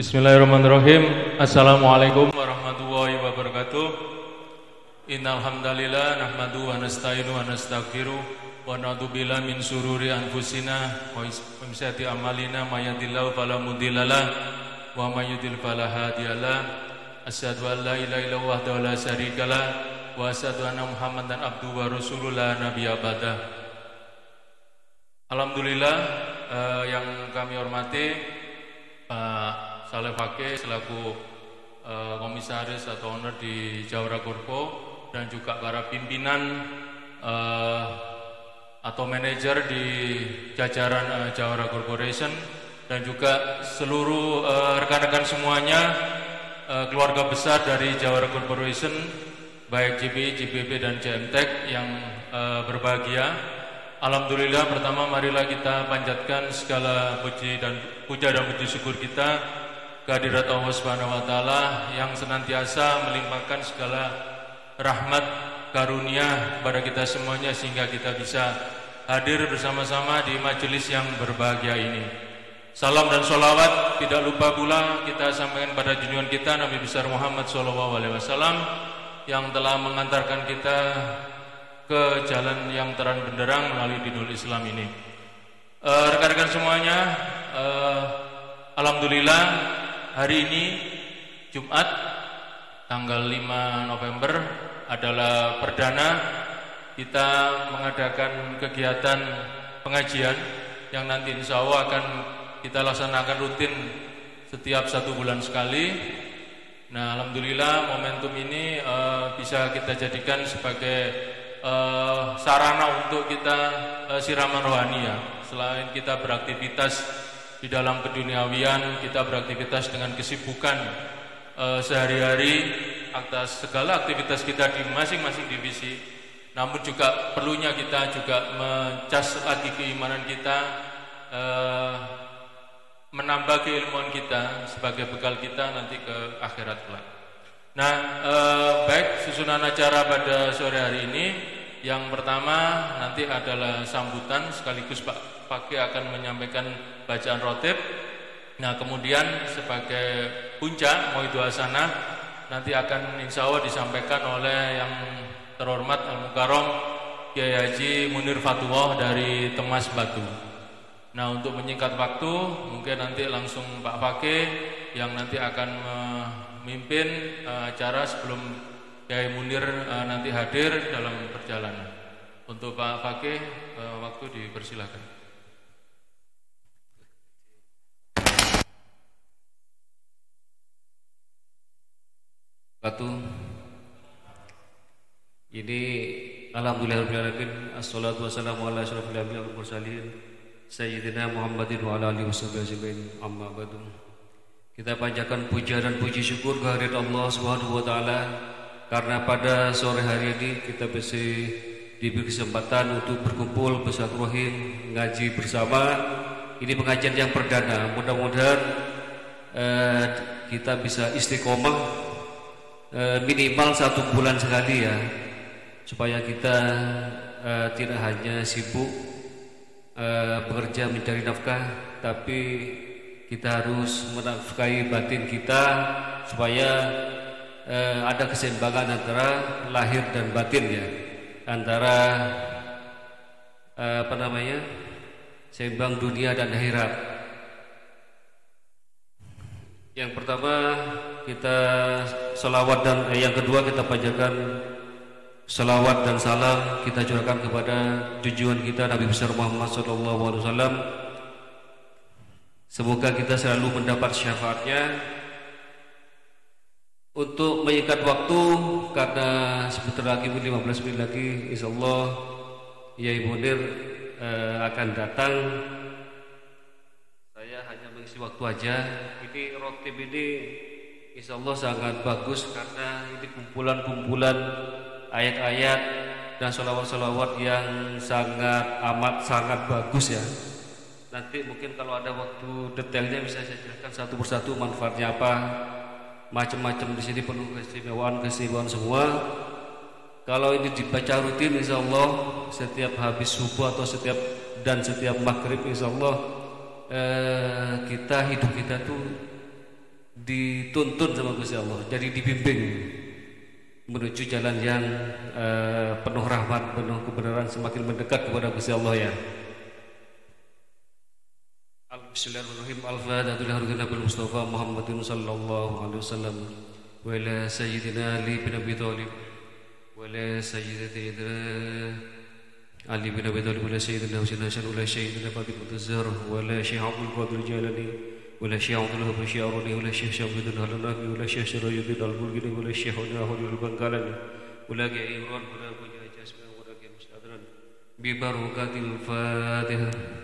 Bismillahirrahmanirrahim. Assalamualaikum warahmatullahi wabarakatuh. Innal hamdalillah nahmadu wa nasta'inu wa nastaghfiru wa na'udzu billahi min syururi anfusina wa min sayyiati a'malina may yahdihillahu fala mudhillalah wa may yudhlil fala hadiyalah. Asyhadu an la ilaha illallah wahdahu la syarikalah wa asyhadu anna Muhammadan abduhu wa rasuluhu la nabiyya ba'dah. Alhamdulillah, yang kami hormati Pak Saleh Fakih selaku komisaris atau owner di Jawara Corpo dan juga para pimpinan atau manajer di jajaran Jawara Corporation dan juga seluruh rekan-rekan semuanya, keluarga besar dari Jawara Corporation baik JBI, JBB dan JMTech yang berbahagia. Alhamdulillah, pertama marilah kita panjatkan segala puja dan puji syukur kita kehadirat Allah Subhanahu wa taala yang senantiasa melimpahkan segala rahmat karunia kepada kita semuanya sehingga kita bisa hadir bersama-sama di majelis yang berbahagia ini. Salam dan sholawat tidak lupa pula kita sampaikan pada junjungan kita Nabi besar Muhammad SAW yang telah mengantarkan kita ke jalan yang terang benderang melalui dinul Islam ini. Rekan-rekan semuanya, alhamdulillah hari ini Jumat tanggal 5 November adalah perdana kita mengadakan kegiatan pengajian yang nanti insya Allah akan kita laksanakan rutin setiap 1 bulan sekali. Nah, alhamdulillah momentum ini bisa kita jadikan sebagai sarana untuk kita siraman rohani ya. Selain kita beraktivitas di dalam keduniawian, kita beraktivitas dengan kesibukan sehari-hari atas segala aktivitas kita di masing-masing divisi. Namun juga perlunya kita juga mencas lagi keimanan kita, menambah keilmuan kita sebagai bekal kita nanti ke akhirat kelak. Nah, baik, susunan acara pada sore hari ini yang pertama nanti adalah sambutan sekaligus Pak Fakih akan menyampaikan bacaan rotib. Nah, kemudian sebagai puncak Maidul Hasanah nanti akan insya Allah disampaikan oleh yang terhormat Al-Mukarram Kiai Haji Munir Fatullah dari Temas Batu. Nah, untuk menyingkat waktu mungkin nanti langsung Pak Fakih yang nanti akan memimpin acara sebelum Kiai Munir nanti hadir dalam perjalanan. Untuk Pak Fakih waktu dipersilakan. Ini alhamdulillahirrahmanirrahim. Assalatu wassalamu ala asyrafil anbiya'i wal mursalin sayyidina Muhammadin wa ala alihi washabbihi amma ba'du. Kita panjatkan puja dan puji syukur kehadirat Allah Subhanahu wa taala karena pada sore hari ini kita bisa diberi kesempatan untuk berkumpul bersilaturahim ngaji bersama. Ini pengajian yang perdana. Mudah-mudahan kita bisa istiqomah minimal 1 bulan sekali ya, supaya kita tidak hanya sibuk bekerja mencari nafkah, tapi kita harus menafkahi batin kita supaya ada keseimbangan antara lahir dan batin ya, antara seimbang dunia dan akhirat. Yang pertama kita salawat dan yang kedua kita panjatkan salawat dan salam kita curahkan kepada junjungan kita Nabi besar Muhammad SAW. Semoga kita selalu mendapat syafaatnya. Untuk menyikat waktu karena sebentar lagi 15 menit lagi insyaallah Yai Munir akan datang. Saya hanya mengisi waktu aja. Ini rotib ini insyaallah sangat bagus karena ini kumpulan-kumpulan ayat-ayat dan sholawat-sholawat yang sangat bagus ya. Nanti mungkin kalau ada waktu detailnya bisa saya jelaskan satu persatu manfaatnya apa. Macam-macam di sini penuh keistimewaan semua. Kalau ini dibaca rutin insyaallah setiap habis subuh atau setiap maghrib insyaallah kita hidup kita tuh dituntun sama Gusti Allah, jadi dibimbing menuju jalan yang penuh rahmat, penuh kebenaran, semakin mendekat kepada Gusti Allah ya. Bismillahirrahmanirrahim. Al-Fatihah lillahi Nabil Mustafa Muhammadin sallallahu alaihi wasallam wa ila sayyidina Ali bin Abi Thalib wa ila sayyidina Ali bin Abi Thalib wa ila sayyidina Husain Hasan wa ila sayyidina Fatimah Az-Zahra wa ila Syekh Abdul Qadir Jalani wa ila Syekh Abdul Wahab Syarani wa ila Syekh Syamsuddin Al-Nafi wa ila Syekh Syarayuddin Al-Bulgini wa ila Syekh Ahmad Al-Bangkalani wa ila Kiai Imran wa ila Kiai Jasmine wa ila Kiai Mustadran bi barakatil Fatihah.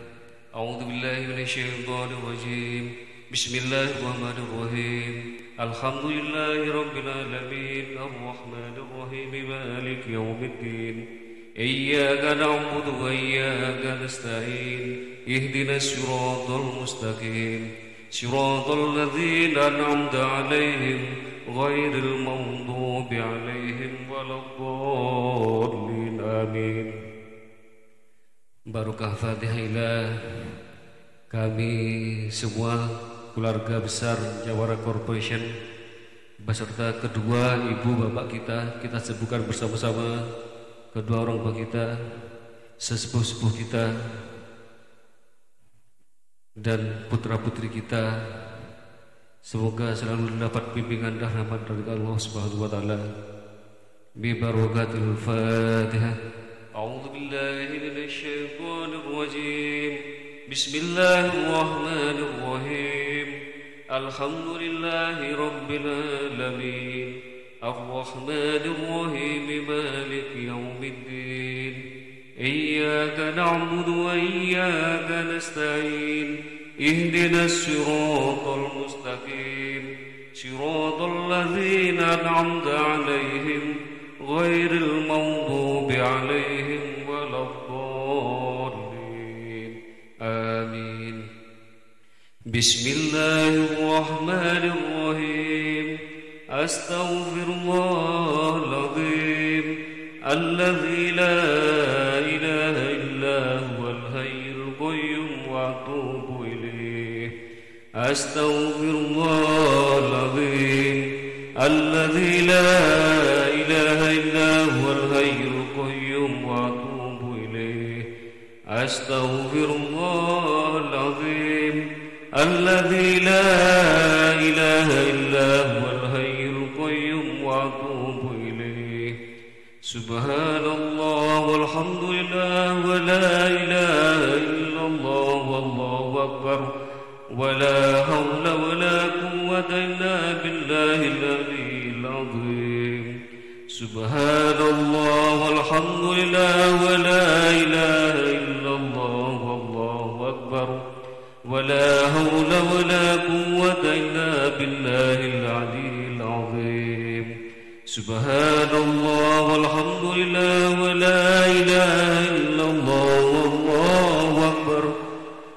أعوذ بالله من الشيطان الرجيم بسم الله الرحمن الرحيم الحمد لله رب العالمين الرحمن الرحيم مالك يوم الدين إياك نعبد وإياك نستعين اهدنا الصراط المستقيم صراط الذين أنعمت عليهم غير المغضوب عليهم ولا الضالين آمين. Barokah Fatihah kami semua keluarga besar Jawara Corporation beserta kedua ibu bapak kita sebutkan bersama-sama, kedua orang tua kita, sesepuh-sepuh kita dan putra-putri kita, semoga selalu mendapat bimbingan dan rahmat dari Allah Subhanahu wa taala. Bi barakatil Fatihah. أعوذ بالله من الشيطان الرجيم بسم الله الرحمن الرحيم الحمد لله رب العالمين الرحمن الرحيم مالك يوم الدين إياك نعبد وإياك نستعين اهدنا الصراط المستقيم صراط الذين أنعمت عليهم غير المغضوب عليهم ولا الضالين آمين. بسم الله الرحمن الرحيم أستغفر الله العظيم الذي لا إله إلا هو الحي القيوم وأتوب إليه. أستغفر الله العظيم الذي لا إله إلا هو الحي القيوم وأتوب إليه. أستغفر الله العظيم الذي لا إله إلا هو الحي القيوم وأتوب إليه. سبحان الله والحمد لله ولا إله إلا الله والله أكبر ولا حول ولا قوة إلا بالله العلي العظيم. سبحان الله والحمد لله ولا إله إلا الله والله أكبر ولا حول ولا قوة إلا بالله العلي العظيم. سبحان الله والحمد لله ولا إله إلا الله والله أكبر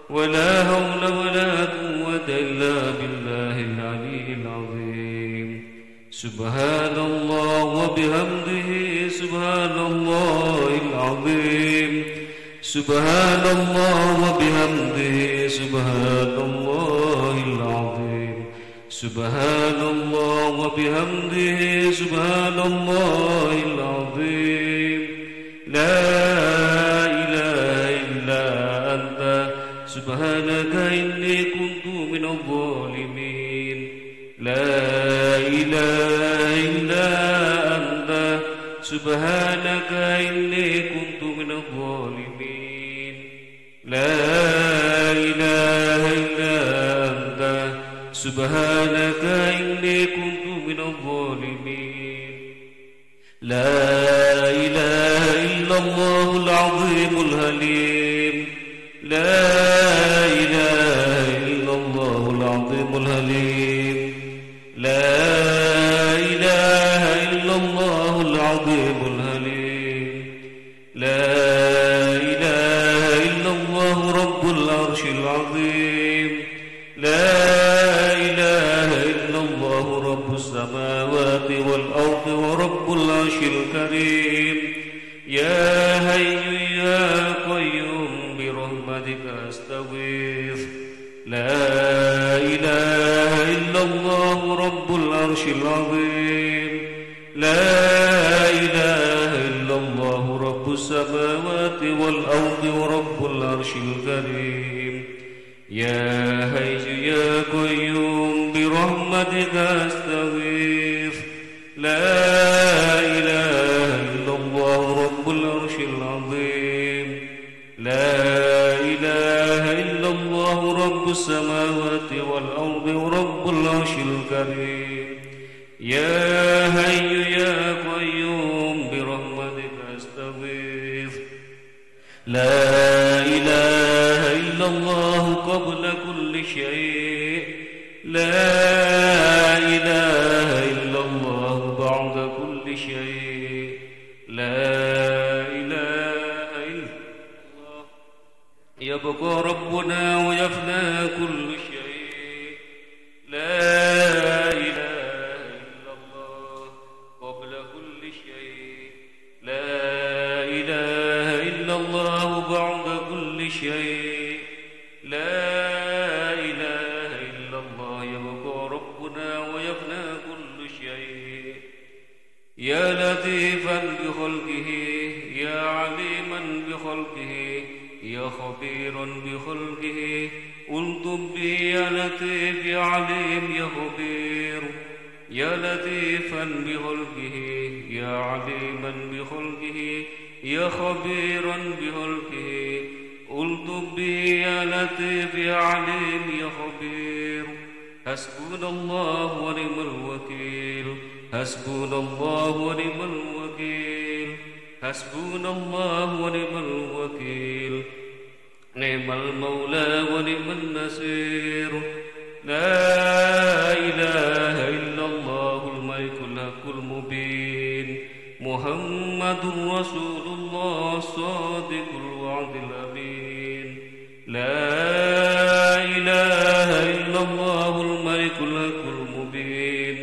ولا حول ولا قوة إلا بالله العلي العظيم. سبحان الله وبحمده سبحان الله العظيم. سبحان الله وبحمده سبحان الله العظيم. سبحان الله وبحمده سبحان الله العظيم. لا إله إلا أنت سبحانك إني كنت من الظالمين. لا إله إلا أنت سبحانك إني كنت من الظالمين. لا إله إلا أنت سبحانك إني كنت من الظالمين. لا إله إلا الله العظيم الحليم. لا إله إلا الله العظيم الحليم. لا إله إلا الله العظيم الحليم. لا إله إلا الله رب العرش العظيم. لا إله إلا الله رب السماوات والأرض ورب العرش الكريم. يا حي يا قيوم برحمتك أستغيث لا إله إلا الله رب العرش العظيم لا إله إلا الله رب السماوات والأرض ورب العرش الكريم يا حي يا قيوم برحمتك أستغيث لا إله إلا الله رب العرش العظيم لا إله إلا الله رب السماوات والأرض ورب العرش الكريم يا حي يا قيوم برحمتك أستغيث لا إله إلا الله قبل كل شيء لا إله إلا الله بعد كل شيء لا إله إلا الله يبقى ربنا ويفنى كل شيء لا إله إلا الله قبل كل شيء لا إله إلا الله بعد كل شيء لا إله إلا الله يبقى ربنا ويفنى كل شيء يا لطيفا بخلقه يا عليما بخلقه يا خبيرا بخلقه انطب بي يا لطيف يا عليم يا خبير يا لطيفا بخلقه يا عليما بخلقه يا خبيرا بخلقه الطب بي يا لطيف يا عليم يا خبير حسبنا الله ونعم الوكيل حسبنا الله ونعم الوكيل حسبنا الله ونعم الوكيل نعم المولى ونعم النصير لا إله إلا الله الملك الحق المبين محمد رسول الله صادق الوعد الأمين لا إله إلا الله الملك الحق المبين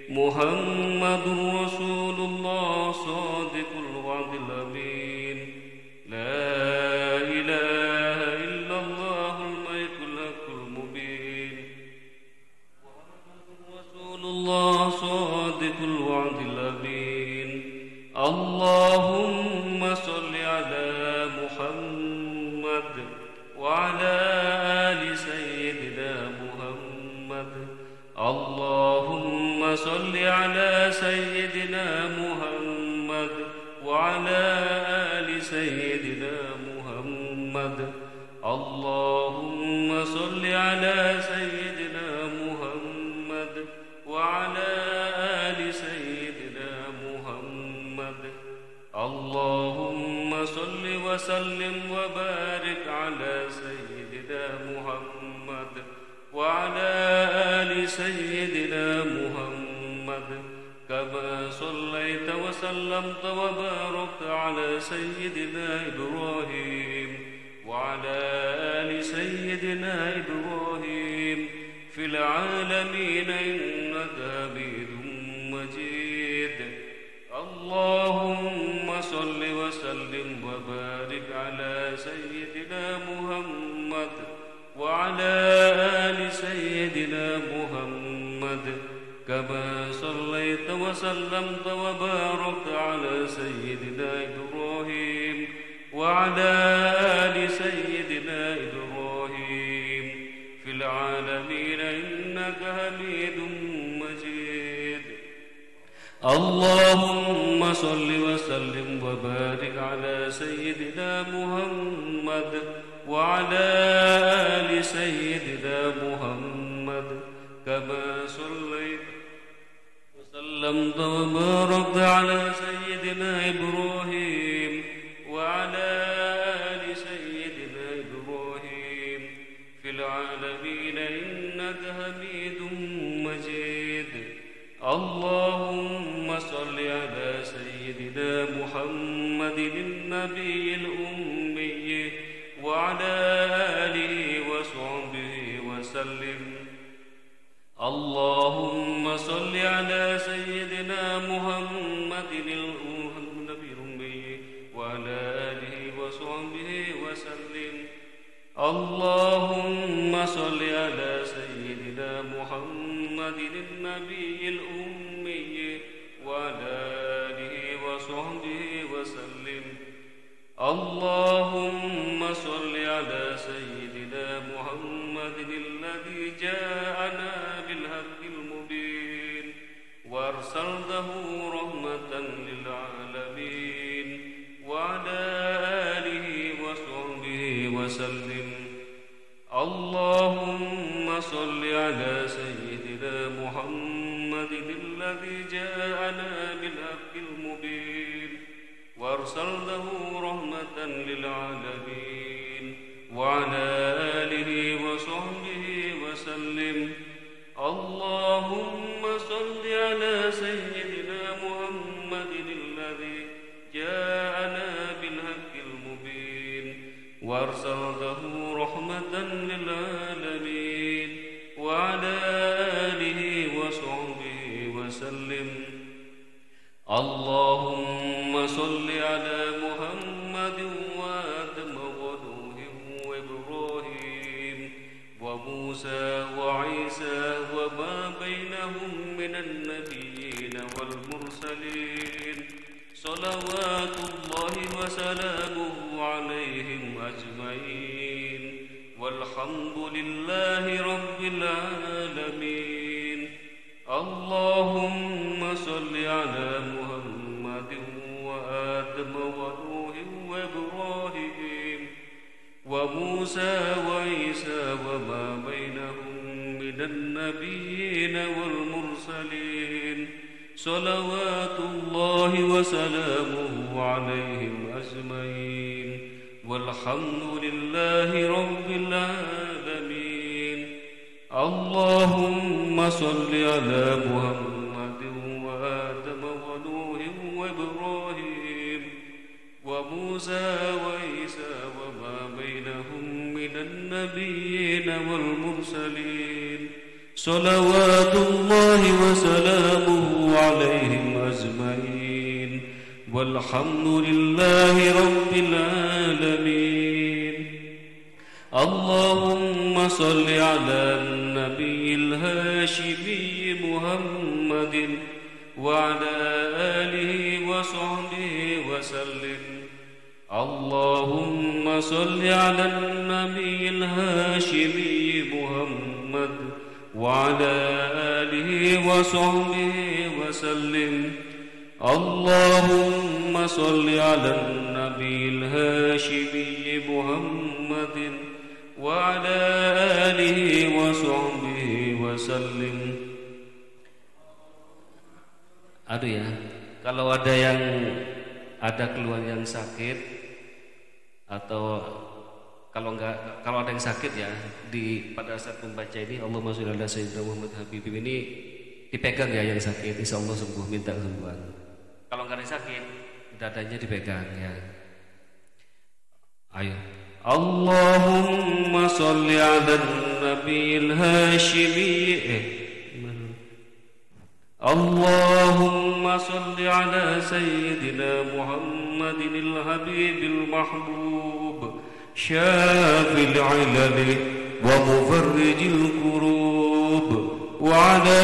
محمد رسول الله صادق الوعد الأمين لا إله إلا الله الملك الحق المبين محمد رسول الله صادق الوعد الأمين اللهم صل على محمد وعلى آل سيدنا محمد اللهم صل على سيدنا محمد وعلى آل سيدنا محمد اللهم صل على سيدنا محمد وعلى آل سيدنا محمد اللهم صل وسلم وبارك على سيدنا محمد وعلى آل سيدنا محمد كما صليت وسلمت وباركت على سيدنا إبراهيم وعلى آل سيدنا إبراهيم في العالمين إنك حميد مجيد اللهم صل وسلم وبارك على سيدنا محمد وعلى آل سيدنا محمد كما صليت وسلمت وباركت على سيدنا إبراهيم وعلى آل سيدنا إبراهيم في العالمين إنك حميد مجيد اللهم صل وسلم وبارك على سيدنا محمد وعلى آل سيدنا محمد كما صليت وسلمت وباركت على سيدنا إبراهيم وعلى آل سيدنا إبراهيم في العالمين إنك حميد مجيد اللهم صل على سيدنا محمد النبي الأمي وعلى آله وصحبه وسلم اللهم صل على سيدنا محمد النبي الأمي وعلى آله وصحبه وسلم اللهم صل على سيدنا محمد النبي الأمي وعلى آله وصحبه وسلم. اللهم صل على سيدنا محمد الذي جاءنا بالحق المبين وأرسلته رحمة للعالمين وعلى آله وصحبه وسلم. اللهم صل على سيدنا محمد الذي جاءنا بالحق المبين وأرسلته رحمة للعالمين وعلى آله وصحبه وسلم. اللهم صل على سيدنا محمد الذي جاءنا بالحق المبين وأرسلته رحمة للعالمين وعلى آله وصحبه وسلم. اللهم صل على محمد وآدم ونوح وإبراهيم وموسى وعيسى وما بينهم من النبيين والمرسلين صلوات الله وسلامه عليهم أجمعين والحمد لله رب العالمين. اللهم صل على محمد وآدم ونوح وإبراهيم وموسى وعيسى وما بينهم من النبيين والمرسلين صلوات الله وسلامه عليهم أجمعين والحمد لله رب العالمين. اللهم صل على محمد وآدم ونوح وإبراهيم وموسى وعيسى وما بينهم من النبيين والمرسلين صلوات الله وسلامه عليهم أجمعين والحمد لله رب العالمين. اللهم صل على النبي الهاشمي محمد وعلى آله وصحبه وسلم. اللهم صل على النبي الهاشمي محمد وعلى آله وصحبه وسلم. اللهم صل على النبي الهاشمي محمد وعلى آله وصحبه وسلم. Aduh ya, kalau ada keluhan yang sakit atau kalau ada yang sakit ya pada saat membaca ini Allahumma sholli ala sayyidina Muhammad Habibim ini dipegang ya yang sakit, insyaallah sembuh, minta kesembuhan. Kalau nggak ada yang sakit, dadanya dipegang ya. Ayo. Allahumma sholli ala nabiyil hashimi. Allahumma sholli ala sayyidina Muhammadin al-habibil mahbub syafil ilali wa mufarrijil kurub wa ala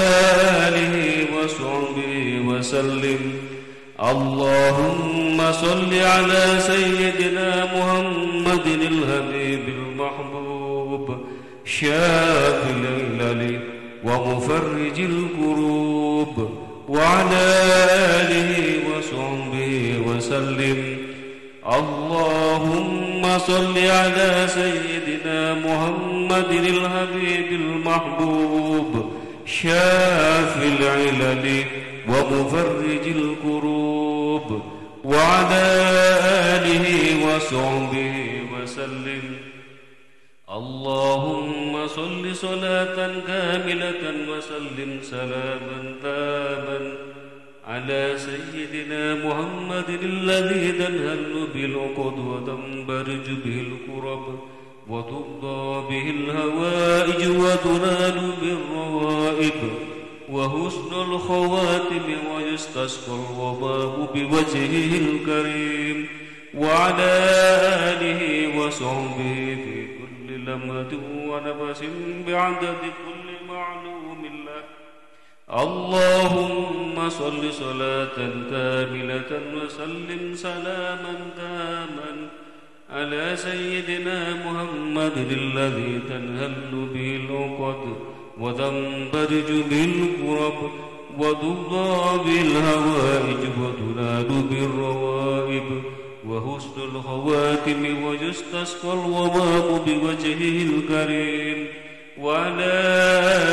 alihi wa sahbihi wa sallim. Allahumma sholli ala sayyidina Muhammadin al-habibil mahbub syafil ilali wa mufarrijil kurub wa ala alihi wa sahbihi wa sallim. Allahumma sholli ala sayyidina Muhammadin al-habibil mahbub syafil ilali wa mufarrijil kurub wa ala alihi wa sahbihi wa sallim. Allahumma sholli salatan kamilatan wa sallim salaman taman ala sayyidina Muhammadin alladhi tanhallu bil uqud wa tanbarju bil kurab wa tuqda bihil hawaij wa tunalu bir rawaib wa husnul khawatim wa yustasqal wabahu bi wajhihil karim wa ala alihi wa sahbihi fi kulli lamha لمحة ونفس بعدد كل معلوم لك. اللهم صل صلاة كاملة وسلم سلاما تاما على سيدنا محمد الذي تنهل به العقد وتنبرج به الكرب وتقضى به الهوائج وتنال به الروائب وحسن الخواتم ويستسقى الغمام بوجهه الكريم وعلى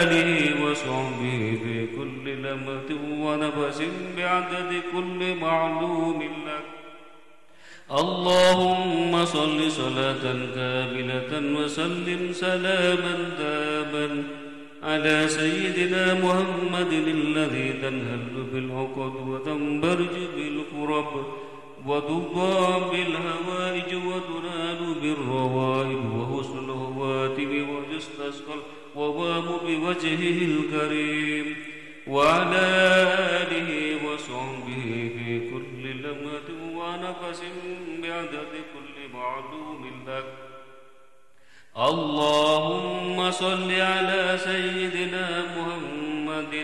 آله وصحبه في كل لمحة ونفس بعدد كل معلوم لك. اللهم صل صلاة كاملة وسلم سلاما تاما على سيدنا محمد الذي تنهل بالعقد وتنبرج بالكرب وتقضى بالهوائج وتنال بالروائب وحسن الخواتم ويستسقى الغمام بوجهه الكريم وعلى آله وصحبه في كل لمحة ونفس بعدد كل معلوم لك. اللهم صل على سيدنا محمد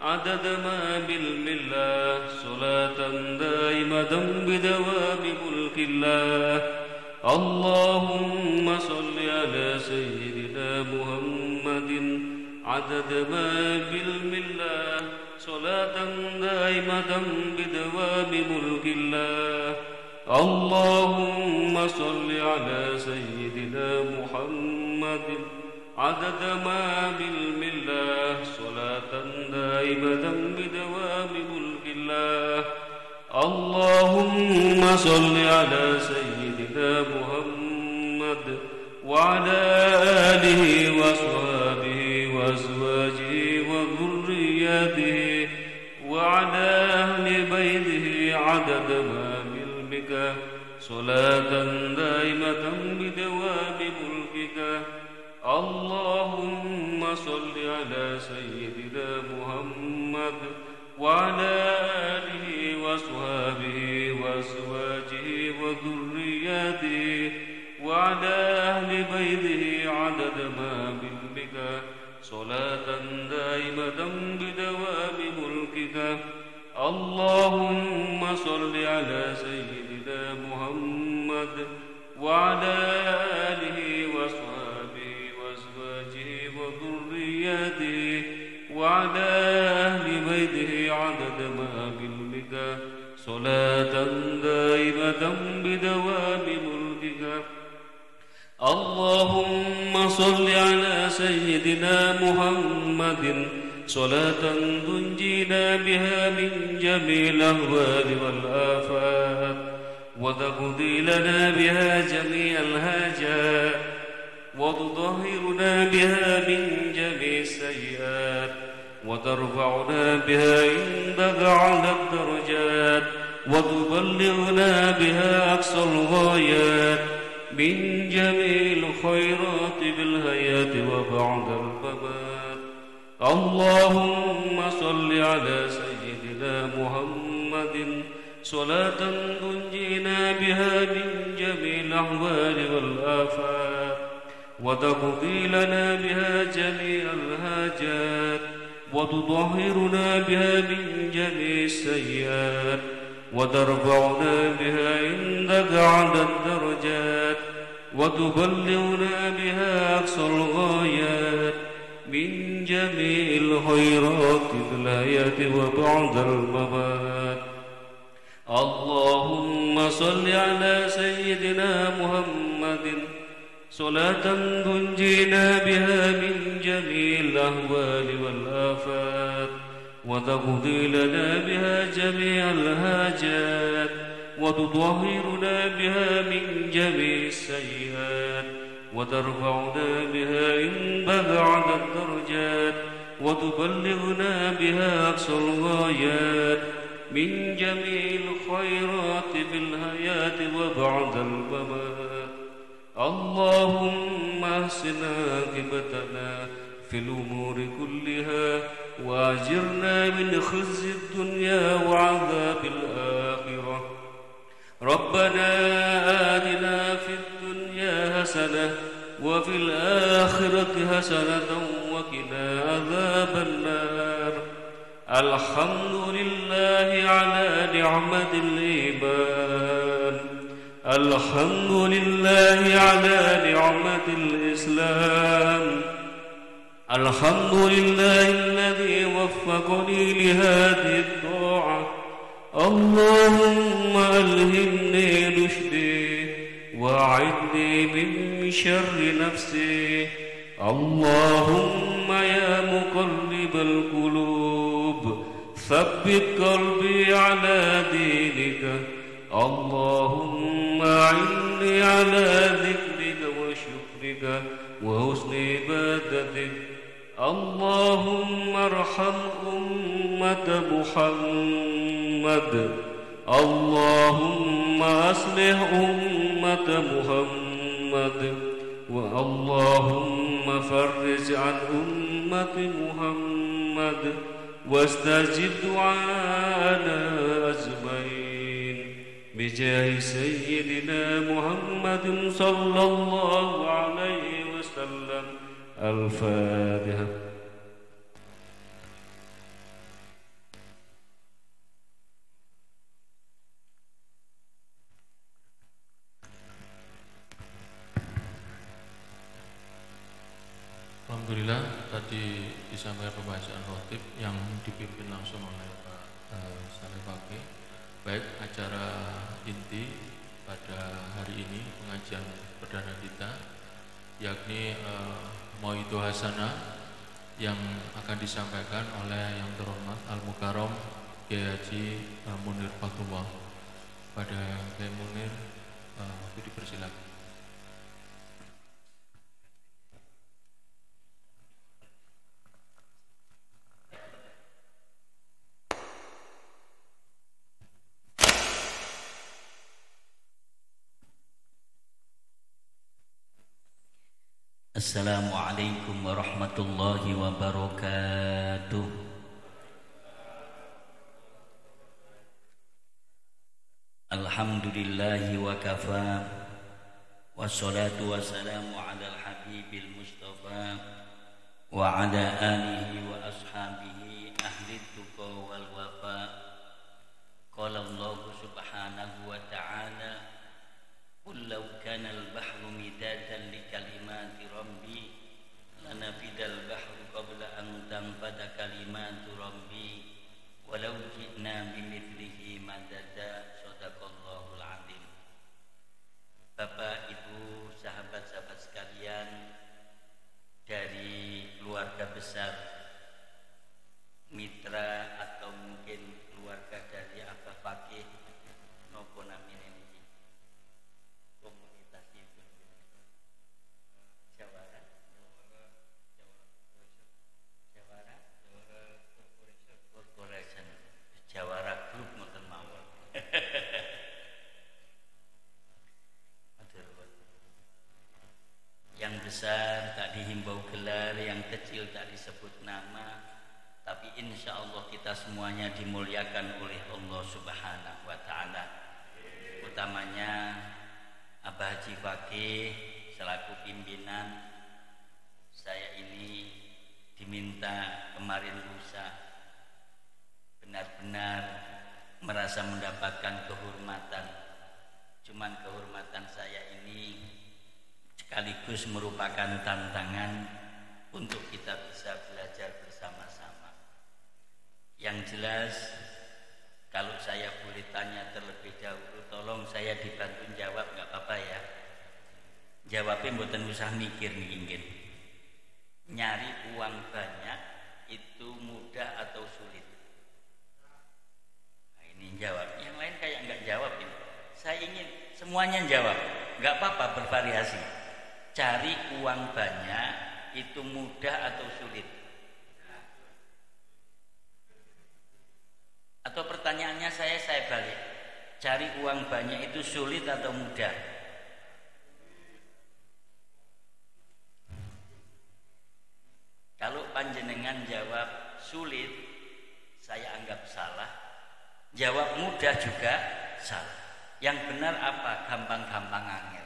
عدد ما بعلم الله صلاة دائمة بدوام ملك الله. اللهم صل على سيدنا محمد عدد ما بعلم الله صلاة دائمة بدوام ملك الله. اللهم صل على سيدنا محمد عدد ما بعلم الله صلاة دائمة بدوام ملك الله. اللهم صل على سيدنا محمد وعلى آله وصحبه وأزواجه وذرياته وعلى أهل بيته عدد ما بعلمك صلاة دائمة بدوام ملكك. اللهم صل على سيدنا محمد وعلى آله وصحبه وأزواجه وذرياته وعلى أهل بيته عدد ما بعلمك صلاة دائمة بدوام ملكك. اللهم صل على سيدنا محمد وعلى آله وصحبه وأزواجه وذرياته وعلى أهل بيته عدد ما بعلمك صلاة دائمة بدوام ملكك. اللهم صل على سيدنا محمد صلاة تنجينا بها من جميع الأهوال والآفات وتقضي لنا بها جميع الحاجات وتطهرنا بها من جميع السيئات وترفعنا بها عندك على الدرجات وتبلغنا بها أقصى الغايات من جميع الخيرات بالحياة وبعد الممات. اللهم صل على سيدنا محمد صلاة تنجينا بها من جميع الأحوال والآفات وتقضي لنا بها جميع الحاجات وتطهرنا بها من جميع السيئات وترفعنا بها عندك على الدرجات وتبلغنا بها أقصى الغايات من جميع الخيرات في الحياة وبعد الممات. اللهم صل على سيدنا محمد صلاة تنجينا بها من جميع الأهوال والآفات وتقضي لنا بها جميع الحاجات وتطهرنا بها من جميع السيئات وترفعنا بها عندك على الدرجات وتبلغنا بها أقصى الغايات من جميع الخيرات في الحياة وبعد الممات. اللهم احسن عاقبتنا في الأمور كلها وأجرنا من خزي الدنيا وعذاب الآخرة. ربنا آتنا في الدنيا حسنة وفي الآخرة حسنة وقنا عذاب النار. الحمد لله على نعمة الإيمان. الحمد لله على نعمة الإسلام. الحمد لله الذي وفقني لهذه الطاعة. اللهم ألهمني رشدي وأعذني من شر نفسي. اللهم يا مقلب القلوب ثبت قلبي على دينك. اللهم أعني على ذكرك وشكرك وحسن عبادتك. اللهم ارحم أمة محمد. اللهم أصلح أمة محمد. اللهم فرج عن أمة محمد واستجب دعاءنا أجمعين بجاه سيدنا محمد صلى الله عليه وسلم. الفاتحة. Alhamdulillah, tadi disampaikan pembacaan khotib yang dipimpin langsung oleh Pak Saleh Fakih. Baik, acara inti pada hari ini pengajian perdana kita, yakni Mauidul Hasanah yang akan disampaikan oleh yang terhormat Al-Mukarram Kiai Haji Munir Fathullah. Pada Kiai Munir, dipersilakan. Assalamualaikum warahmatullahi wabarakatuh. Alhamdulillahi wa kafa. Wassalatu wassalamu ala al-habibil mustafa wa ala alihi wa ashabihi ahli tuqa wal wafa. Qala Allah subhanahu wa ta'ala, قل لو كان البحر مدادا لكلمات ربي لنفد البحر قبل أن تنفد كلمات ربي ولو جئنا بمثله مددا. Shadaqallahul Adzim. Bapak, Ibu, sahabat-sahabat sekalian dari keluarga besar, mitra atau mungkin keluarga dari Abah Fakih nopo namin Jawara Group ngoten mawon. Yang besar tak dihimbau gelar, yang kecil tak disebut nama, tapi insya Allah kita semuanya dimuliakan oleh Allah Subhanahu wa Ta'ala. Utamanya Abah Haji Fakih selaku pimpinan. Saya ini diminta kemarin lusa benar-benar merasa mendapatkan kehormatan. Cuman kehormatan saya ini sekaligus merupakan tantangan untuk kita bisa belajar bersama-sama. Yang jelas, kalau saya boleh tanya terlebih dahulu, tolong saya dibantu jawab, nggak apa-apa ya. Jawabnya mboten usah mikir nih. Nyari uang banyak itu mudah atau sulit? Ini jawab, yang lain kayak nggak jawab ini. Saya ingin semuanya jawab, nggak apa-apa, bervariasi. Cari uang banyak itu mudah atau sulit? Atau pertanyaannya saya balik, cari uang banyak itu sulit atau mudah? Kalau panjenengan jawab sulit, saya anggap salah. Jawab mudah juga salah. Yang benar apa? Gampang-gampang angel.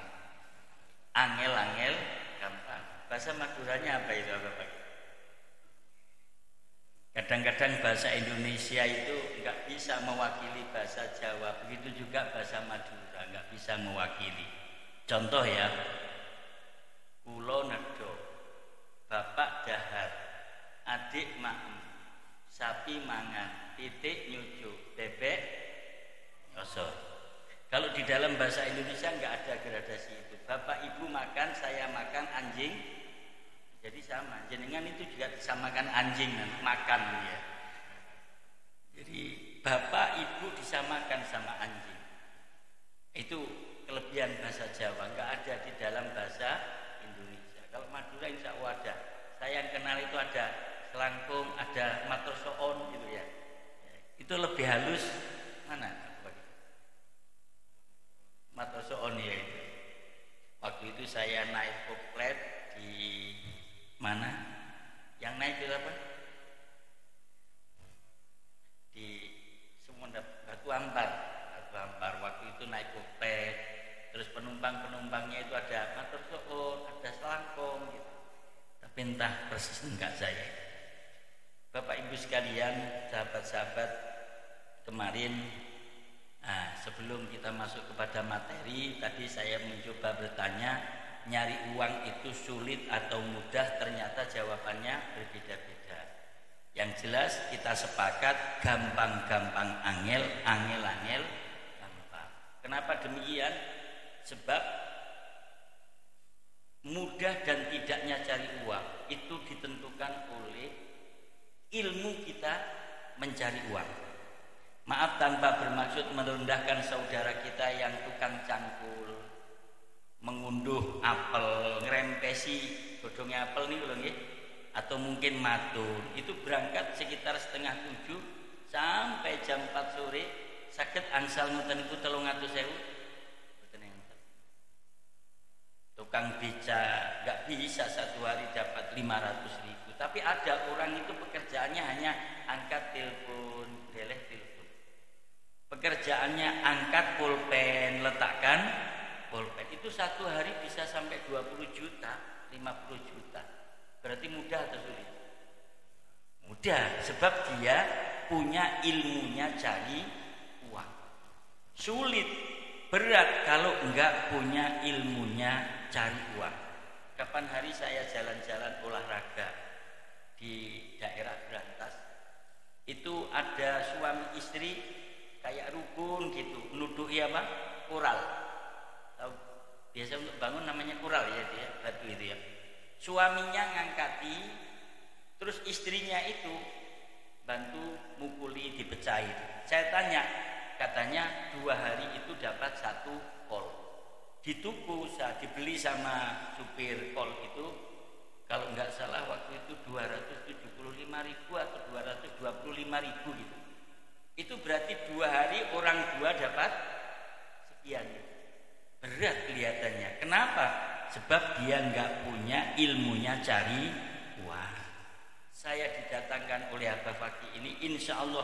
Angel-angel gampang. Bahasa Maduranya apa itu Bapak? Kadang-kadang bahasa Indonesia itu nggak bisa mewakili bahasa Jawa, begitu juga bahasa Madura nggak bisa mewakili. Contoh ya, kulo nedho, bapak dahar, adik maem, sapi mangan, titik nyucuk, bebek nyosor. Kalau di dalam bahasa Indonesia nggak ada gradasi itu. Bapak ibu makan, saya makan, anjing jadi sama. Jenengan itu juga disamakan anjing makan ya. Jadi bapak ibu disamakan sama anjing. Itu kelebihan bahasa Jawa, nggak ada di dalam bahasa Indonesia. Kalau Madura insya Allah ada. Saya yang kenal itu ada selangkung, ada matur soon gitu ya. Itu lebih halus mana? Matur soon ya itu. Waktu itu saya naik koplet di mana? Yang naik itu apa? Di Batu Ampar. Waktu itu naik koplet, terus penumpangnya itu ada matur suun, ada selangkung gitu. Tapi entah persis enggak saya. Bapak Ibu sekalian, sahabat-sahabat, kemarin sebelum kita masuk kepada materi, tadi saya mencoba bertanya, nyari uang itu sulit atau mudah? Ternyata jawabannya berbeda-beda. Yang jelas kita sepakat gampang-gampang angel gampang. Kenapa demikian? Sebab mudah dan tidaknya cari uang itu ditentukan oleh ilmu kita mencari uang. Maaf tanpa bermaksud merendahkan saudara kita yang tukang cangkul, mengunduh apel, ngerempesi godongnya apel nih lho nggih, atau mungkin matun. Itu berangkat sekitar 6:30 sampai jam 4 sore, saged angsal ngoten niku 300.000. Mboten enten. Tukang beca enggak bisa satu hari dapat 500.000, tapi ada orang itu pekerjaannya hanya angkat telepon, deleh telepon. Pekerjaannya angkat pulpen, letakkan pulpen. Itu satu hari bisa sampai 20 juta, 50 juta. Berarti mudah atau sulit? Mudah, sebab dia punya ilmunya cari uang. Sulit, berat kalau enggak punya ilmunya cari uang. Kapan hari saya jalan-jalan olahraga di daerah Brantas, itu ada suami istri kayak rukun gitu, nuduhi apa? Kural. Tahu? Biasa untuk bangun namanya kural ya dia, batu itu ya. Suaminya ngangkati, terus istrinya itu bantu mukuli, dipecahin. Saya tanya, katanya 2 hari itu dapat 1 kol. Dituku, dibeli sama supir kol itu, kalau nggak salah waktu itu 275.000 atau 225.000 gitu. Itu berarti 2 hari orang 2 dapat sekian. Berat kelihatannya. Kenapa? Sebab dia nggak punya ilmunya cari uang. Saya didatangkan oleh Abah Fakih ini, insya Allah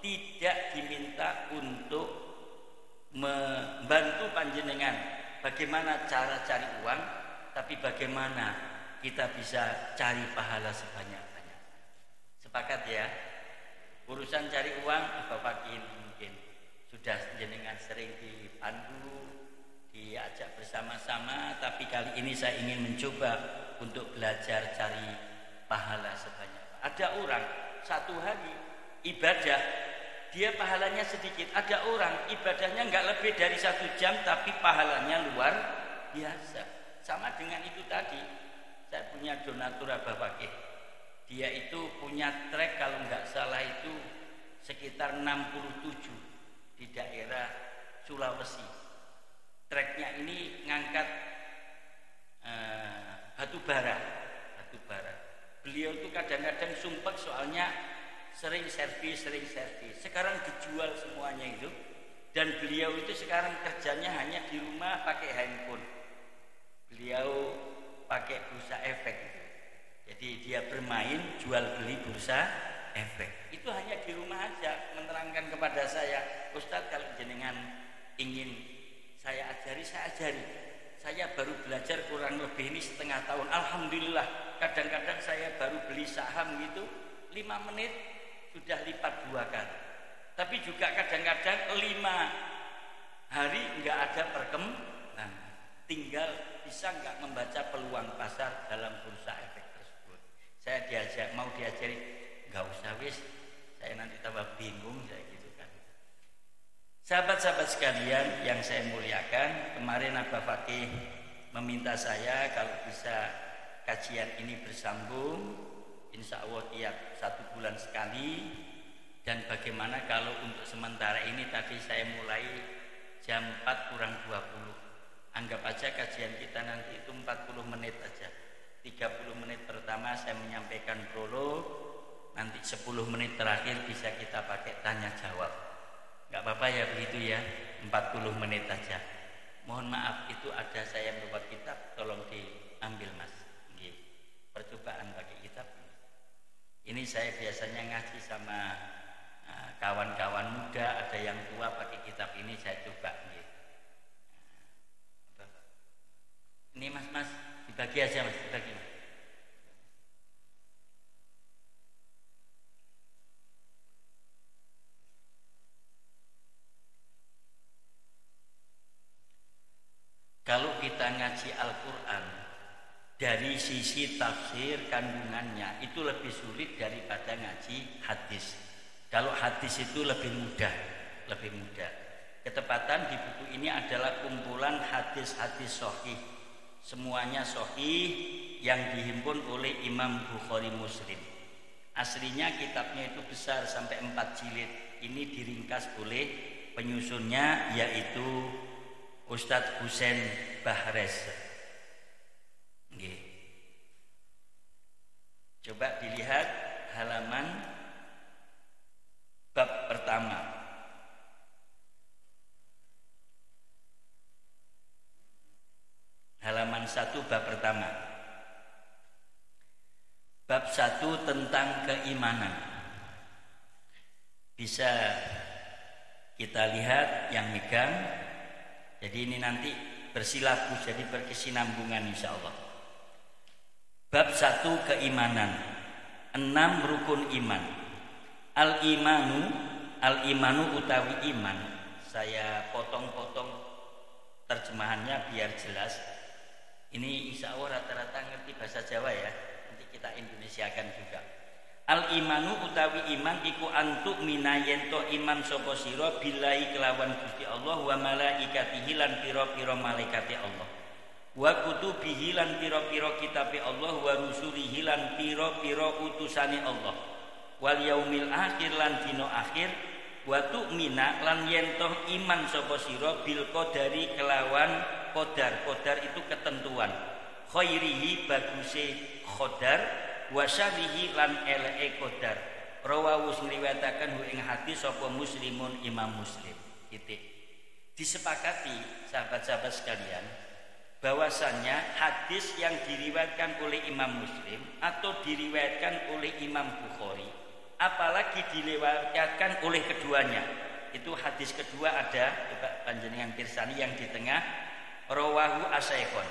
tidak diminta untuk membantu panjenengan bagaimana cara cari uang, tapi bagaimana kita bisa cari pahala sebanyak-banyak. Sepakat ya? Urusan cari uang Abah Fakih mungkin sudah jenengan sering dipandu, diajak bersama-sama, tapi kali ini saya ingin mencoba untuk belajar cari pahala sebanyak. Ada orang 1 hari ibadah dia pahalanya sedikit, ada orang ibadahnya nggak lebih dari 1 jam tapi pahalanya luar biasa. Sama dengan itu tadi, saya punya donatur Abah Fakih. Dia itu punya trek kalau nggak salah itu sekitar 67 di daerah Sulawesi. Treknya ini ngangkat batu bara. Beliau itu kadang-kadang sumpah soalnya sering servis. Sekarang dijual semuanya itu. Dan beliau itu sekarang kerjanya hanya di rumah pakai handphone. Beliau pakai bursa efek. Jadi dia bermain jual beli bursa efek. Itu hanya di rumah aja menerangkan kepada saya, Ustadz kalau jenengan ingin saya ajari, Saya baru belajar kurang lebih ini setengah tahun. Alhamdulillah, kadang-kadang saya baru beli saham gitu 5 menit sudah lipat 2 kali. Tapi juga kadang-kadang 5 hari nggak ada perkembangan. Tinggal bisa nggak membaca peluang pasar dalam bursa efek tersebut. Saya mau diajari, nggak usah wis, saya nanti tambah bingung saya gitu kan. Sahabat-sahabat sekalian yang saya muliakan, kemarin Abah Fakih meminta saya kalau bisa kajian ini bersambung, insya Allah tiap 1 bulan sekali. Dan bagaimana kalau untuk sementara ini tadi saya mulai jam 4 kurang 20. Anggap aja kajian kita nanti itu 40 menit aja. 30 menit pertama saya menyampaikan prolog, nanti 10 menit terakhir bisa kita pakai tanya jawab. Enggak apa-apa ya begitu ya, 40 menit aja. Mohon maaf itu ada saya membawa kitab, tolong diambil Mas. Nggih. Percobaan pakai kitab. Ini saya biasanya ngaji sama kawan-kawan muda, ada yang tua pakai kitab ini saya coba nggih. Ini Mas, dibagi aja Mas, dibagi. Kalau kita ngaji Al-Quran dari sisi tafsir kandungannya itu lebih sulit daripada ngaji hadis. Kalau hadis itu lebih mudah. Ketepatan di buku ini adalah kumpulan hadis-hadis sahih. Semuanya sahih yang dihimpun oleh Imam Bukhari Muslim. Aslinya kitabnya itu besar sampai 4 jilid. Ini diringkas oleh penyusunnya yaitu Ustadz Husain Bahres. Nggih. Coba dilihat halaman bab pertama. Halaman 1 bab pertama. Bab 1 tentang keimanan. Bisa kita lihat yang megang. Jadi ini nanti bersilabus, jadi berkesinambungan insya Allah. Bab 1 keimanan. 6 rukun iman. Al-imanu utawi iman. Saya potong-potong terjemahannya biar jelas. Ini insya Allah rata-rata ngerti bahasa Jawa ya. Nanti kita Indonesiakan juga. Al-imanu utawi iman iku antuk minayento iman sapa sira billahi kelawan Gusti Allah wa malaikatihi lan pira-pira malaikate Allah. Wa kutubihi lan pira-pira kitabe Allah wa rusulihi lan pira-pira utusane Allah. Wal yaumil akhir lan dina akhir wa tu'mina lan yentoh iman sapa sira bil qadari kelawan qadar. Qadar itu ketentuan. Khairihi baguse qadar wa syarrihi lan eleke qadar. Rawahu ngriwayataken ing hadis sapa Muslimun Imam Muslim. Titik. Disepakati sahabat-sahabat sekalian bahwasannya hadis yang diriwayatkan oleh Imam Muslim atau diriwayatkan oleh Imam Bukhari, apalagi dilewatkan oleh keduanya, itu hadis kedua ada, coba panjenengan pirsani yang di tengah, rawahu asaikhon.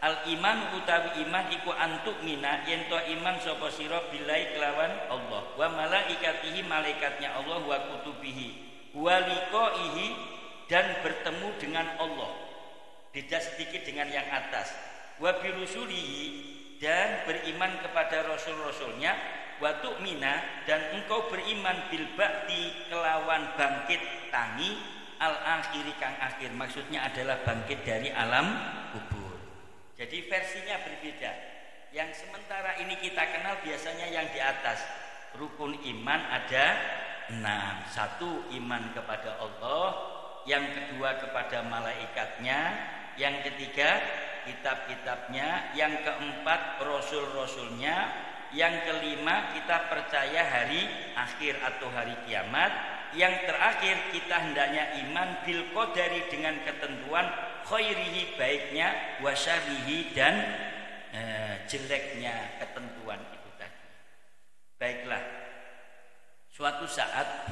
Al-iman utawi iman iku antuk mina yento iman sapa sira billahi kelawan Allah wa malaikatihi malaikatnya Allah wa kutubihi wa liqaihi dan bertemu dengan Allah. Beda sedikit dengan yang atas. Wa birusulihi dan beriman kepada rasul-rasulnya wa tu'mina dan engkau beriman bil ba'di kelawan bangkit tangi al-akhiri kang akhir, maksudnya adalah bangkit dari alam kubur. Jadi versinya berbeda. Yang sementara ini kita kenal biasanya yang di atas. Rukun iman ada 6. 1 iman kepada Allah, yang kedua kepada malaikatnya, yang ketiga kitab-kitabnya, yang keempat rasul-rasulnya, yang kelima kita percaya hari akhir atau hari kiamat, yang terakhir kita hendaknya iman bil qadari dengan ketentuan khairihi baiknya wa syarrihi dan jeleknya ketentuan itu tadi. Baiklah, suatu saat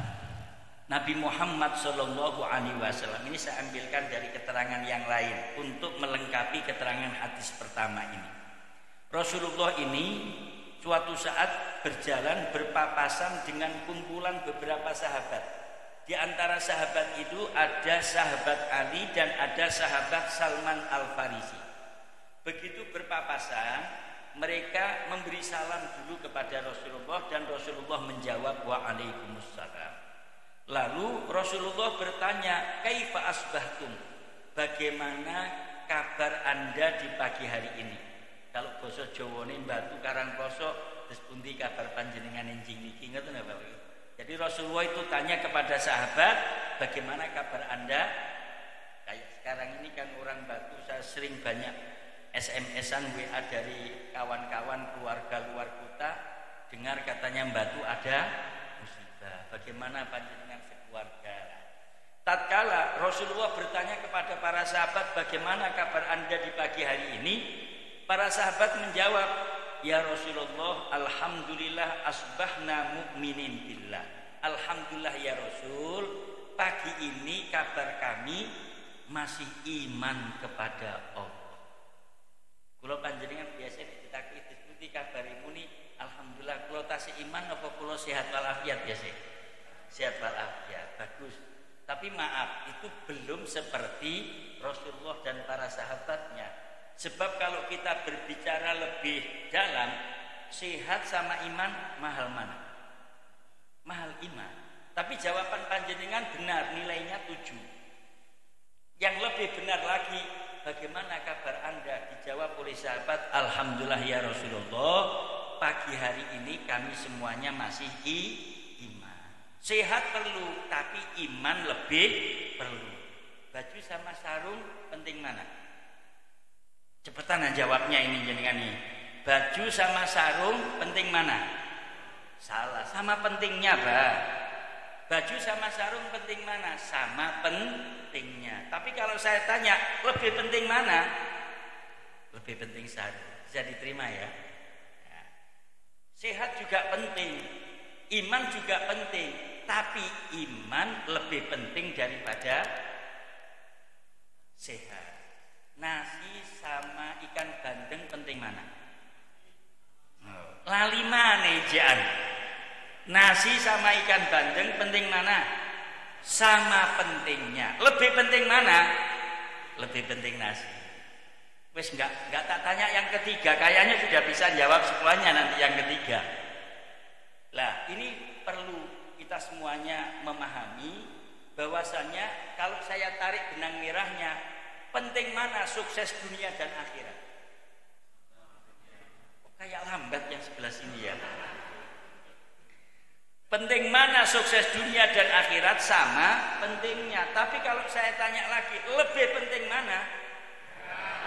Nabi Muhammad Shallallahu Alaihi Wasallam. Ini saya ambilkan dari keterangan yang lain untuk melengkapi keterangan hadis pertama ini. Rasulullah ini suatu saat berjalan berpapasan dengan kumpulan beberapa sahabat. Di antara sahabat itu ada sahabat Ali dan ada sahabat Salman Al-Farisi. Begitu berpapasan, mereka memberi salam dulu kepada Rasulullah dan Rasulullah menjawab waalaikumsalam. Lalu Rasulullah bertanya, kaifa asbahtum? Bagaimana kabar Anda di pagi hari ini? Kalau basa Jawane batu karang poso, terus pundi kabar panjenengan enjing niki, ngoten nggak Bapak? Jadi Rasulullah itu tanya kepada sahabat, bagaimana kabar Anda? Kayak sekarang ini kan orang Batu, saya sering banyak SMS-an WA dari kawan-kawan keluarga luar kota, dengar katanya Batu ada musibah. Bagaimana panjenengan sekeluarga? Tatkala Rasulullah bertanya kepada para sahabat, bagaimana kabar Anda di pagi hari ini? Para sahabat menjawab, ya Rasulullah, alhamdulillah asbahna mu'minin billah. Alhamdulillah ya Rasul, pagi ini kabar kami masih iman kepada Allah. Kula panjenengan biasa ditaki diskusi kabarimu nih, alhamdulillah kula tasih iman apa kula sehat walafiat biasa? Sehat walafiat, bagus. Tapi maaf, itu belum seperti Rasulullah dan para sahabatnya. Sebab kalau kita berbicara lebih dalam, sehat sama iman mahal mana? Mahal iman. Tapi jawaban panjenengan benar, nilainya 7. Yang lebih benar lagi, bagaimana kabar Anda? Dijawab oleh sahabat, alhamdulillah ya Rasulullah, pagi hari ini kami semuanya masih iman. Sehat perlu, tapi iman lebih perlu. Baju sama sarung penting mana? Cepetan jawabnya ini jenengan nih. Baju sama sarung penting mana? Salah, sama pentingnya, Pak. Baju sama sarung penting mana? Sama pentingnya. Tapi kalau saya tanya, lebih penting mana? Lebih penting sarung. Bisa diterima ya? Ya. Sehat juga penting, iman juga penting. Tapi iman lebih penting daripada sehat. Nasi sama ikan bandeng penting mana? Lali mana ejaan? Nasi sama ikan bandeng penting mana? Sama pentingnya. Lebih penting mana? Lebih penting nasi. Wes enggak tak tanya yang ketiga, kayaknya sudah bisa jawab semuanya nanti yang ketiga. Lah, ini perlu kita semuanya memahami bahwasanya kalau saya tarik benang merahnya, penting mana sukses dunia dan akhirat? Oh, kayak lambat yang sebelah sini ya. Penting mana sukses dunia dan akhirat? Sama pentingnya. Tapi kalau saya tanya lagi, lebih penting mana?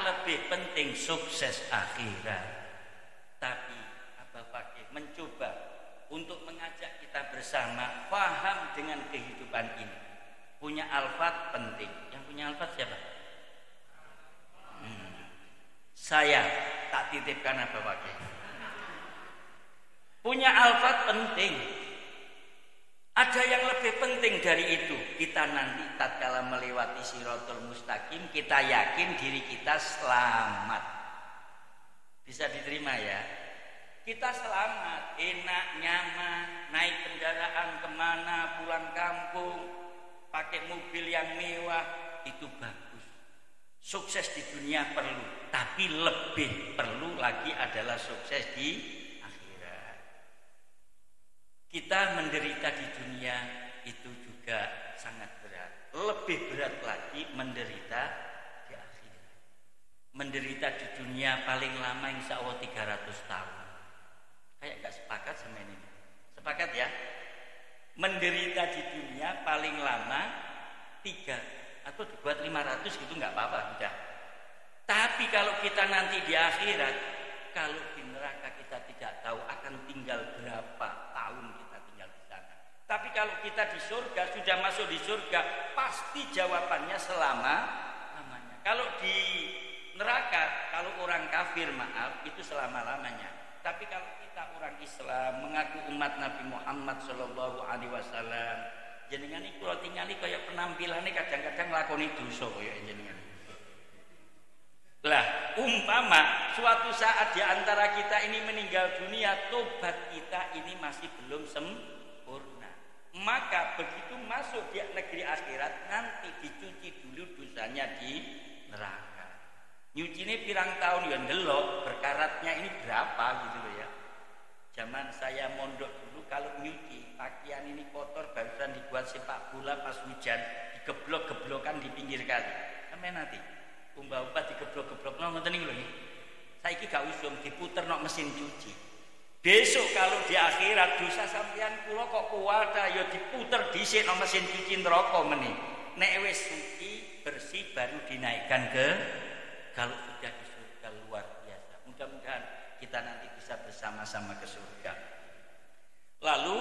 Lebih penting sukses akhirat. Tapi Abah Fakih mencoba untuk mengajak kita bersama paham dengan kehidupan ini. Punya alfat penting. Yang punya alfat siapa? Saya tak titipkan apa Fakih. Punya alfat penting. Ada yang lebih penting dari itu. Kita nanti tatkala melewati Shirathul Mustaqim, kita yakin diri kita selamat. Bisa diterima ya? Kita selamat, enak, nyaman, naik kendaraan kemana, pulang kampung, pakai mobil yang mewah, itu bagus. Sukses di dunia perlu, tapi lebih perlu lagi adalah sukses di akhirat. Kita menderita di dunia itu juga sangat berat. Lebih berat lagi menderita di akhirat. Menderita di dunia paling lama insya Allah 300 tahun. Kayak gak sepakat sama ini. Sepakat ya? Menderita di dunia paling lama 3 atau dibuat 500 gitu nggak apa-apa udah. Tapi kalau kita nanti di akhirat, kalau di neraka kita tidak tahu akan tinggal berapa tahun kita tinggal di sana. Tapi kalau kita di surga, sudah masuk di surga, pasti jawabannya selama-lamanya. Kalau di neraka, kalau orang kafir maaf itu selama-lamanya. Tapi kalau kita orang Islam mengaku umat Nabi Muhammad SAW, Jenengan iki kula tingali kaya penampilane kadang-kadang nglakoni dosa kaya jenengan. Lah, umpama suatu saat di antara kita ini meninggal dunia, tobat kita ini masih belum sempurna. Maka begitu masuk di negeri akhirat, nanti dicuci dulu dosanya di neraka. Nyucine pirang tahun ya ndelok berkaratnya ini berapa gitu loh ya. Zaman saya mondok dulu kalau nyuci pakaian ini kotor barusan dibuat sepak bola pas hujan, digeblok-geblokan di pinggir kali. Sampai nanti umpama digeblok-geblok ngoten niku lho nggih. Saiki gak usum diputer nok mesin cuci. Besok kalau di akhirat dosa sampean kula kok kuwata ya diputer dhisik nok mesin cuci neraka meneh. Nek wis suci bersih baru dinaikkan ke kalau sudah di surga luar biasa. Mudah-mudahan kita nanti bisa bersama-sama ke surga. Lalu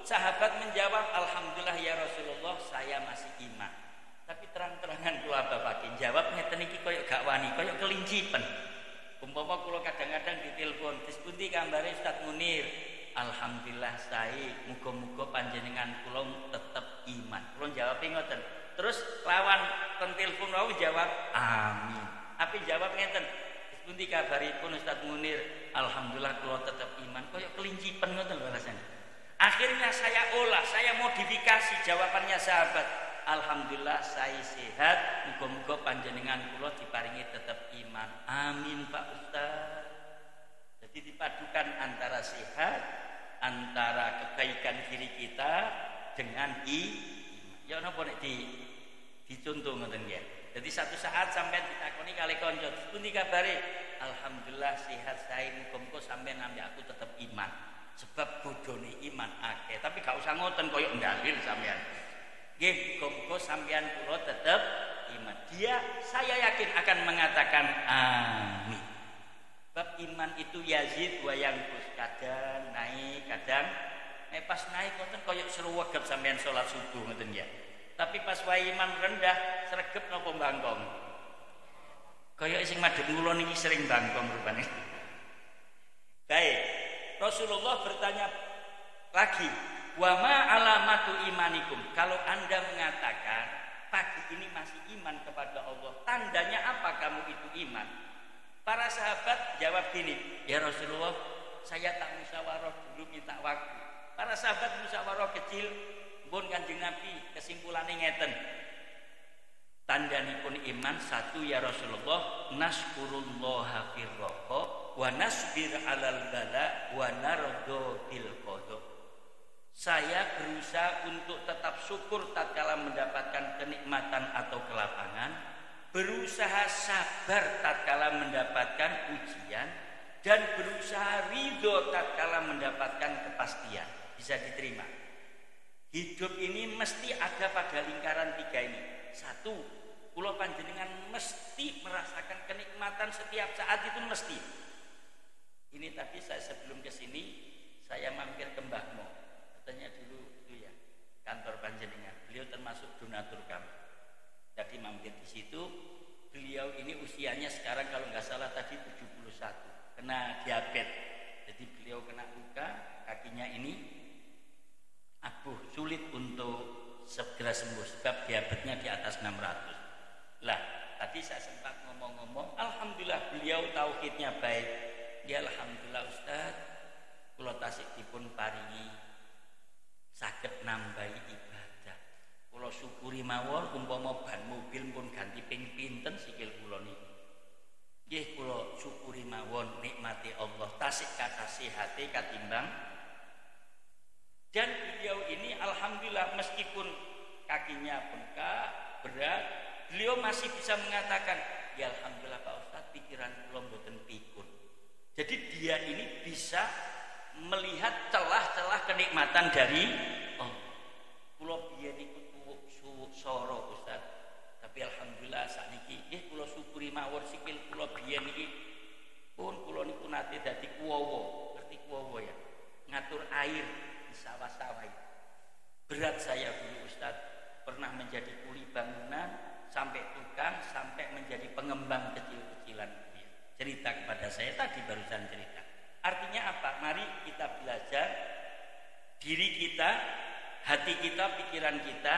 sahabat menjawab, alhamdulillah ya Rasulullah saya masih iman. Tapi terang-terangan kula bapakin jawab ngeten iki koyo gak wani, koyo kelincipen. Umpama kula kadang-kadang ditelepon, "Dis pundi kambare Ustaz Munir?" Alhamdulillah saya, muga-muga panjenengan kula tetep iman. Kula jawab ngoten. Terus lawan ten telepon wau jawab, "Amin." Apa jawab ngeten? "Dis pundi kabaripun Ustaz Munir?" Alhamdulillah kula tetep iman. Koyo kelincipen ngoten lho rasane. Akhirnya saya olah, saya modifikasi jawabannya sahabat. Alhamdulillah saya sehat, muga-muga panjenengan kula diparingi tetap iman. Amin Pak Ustaz. Jadi dipadukan antara sehat, antara kebaikan diri kita dengan iman. Ya napa nek dicontoh ngoten nggih. Jadi satu saat sampean ditakoni kali kanca, "Pundi kabare?" Alhamdulillah sehat saya, muga-muga sampean nampi aku tetap iman. Sebab bodone iman akeh, tapi gak usah ngoten koyo ndalil sampean. Nggih, muga-muga sampeyan kula tetep iman. Saya yakin akan mengatakan amin. Sebab iman itu yazid wa yanqus, kadang naik, kadang pas naik ngoten koyo sruwegep sampeyan salat subuh ngoten ya. Tapi pas wae iman rendah, sregep napa bangkong. Kaya sing madhep kula niki sering bangkong rupane. Baik, Rasulullah bertanya lagi, "Wa ma alamatu imanikum?" Kalau Anda mengatakan pagi ini masih iman kepada Allah, tandanya apa kamu itu iman? Para sahabat jawab gini, "Ya Rasulullah, saya tak musyawarah dulu minta waktu." Para sahabat musyawarah kecil, pun Kanjeng Nabi kesimpulannya ngeten. Tandanipun iman satu ya Rasulullah, naskurullaha firraqa wa nasbir 'alal bala wa nardo bil qada. Saya berusaha untuk tetap syukur tatkala mendapatkan kenikmatan atau kelapangan, berusaha sabar tatkala mendapatkan ujian, dan berusaha ridho tatkala mendapatkan kepastian. Bisa diterima. Hidup ini mesti ada pada lingkaran tiga ini. Satu, kula panjenengan mesti merasakan kenikmatan setiap saat itu mesti. Ini tapi saya sebelum ke sini saya mampir ke Mbah Mo. Katanya dulu itu ya kantor panjenengan. Beliau termasuk donatur kami. Jadi mampir di situ. Beliau ini usianya sekarang kalau nggak salah tadi 71. Kena diabetes. Jadi beliau kena luka kakinya ini abuh, sulit untuk segera sembuh sebab diabetesnya di atas 600. Lah, tadi saya sempat ngomong-ngomong, alhamdulillah beliau tauhidnya baik. Ya alhamdulillah Ustaz, kula tasik dipun paringi saged nambahi ibadah. Kula syukuri mawon umpama ban mobil pun ganti ping pinten sikil kula niki. Nggih kula syukuri mawon nikmati Allah, tasik kata sehate katimbang. Dan beliau ini alhamdulillah meskipun kakinya bengkak, berat, beliau masih bisa mengatakan, ya alhamdulillah Pak Ustaz pikiran kula mboten pikun. Jadi dia ini bisa melihat celah-celah kenikmatan dari Allah. Kula biyen iku soro Ustaz. Tapi alhamdulillah sakniki nggih kula syukuri mawon sikil kula biyen iki pun kula niku nate dadi kuwowo. Ngerti kuwowo ya? Ngatur air sawah-sawah. Berat saya dulu Ustaz, pernah menjadi kuli bangunan, sampai tukang, sampai menjadi pengembang kecil-kecilan. Cerita kepada saya tadi barusan cerita. Artinya apa? Mari kita belajar diri kita hati kita, pikiran kita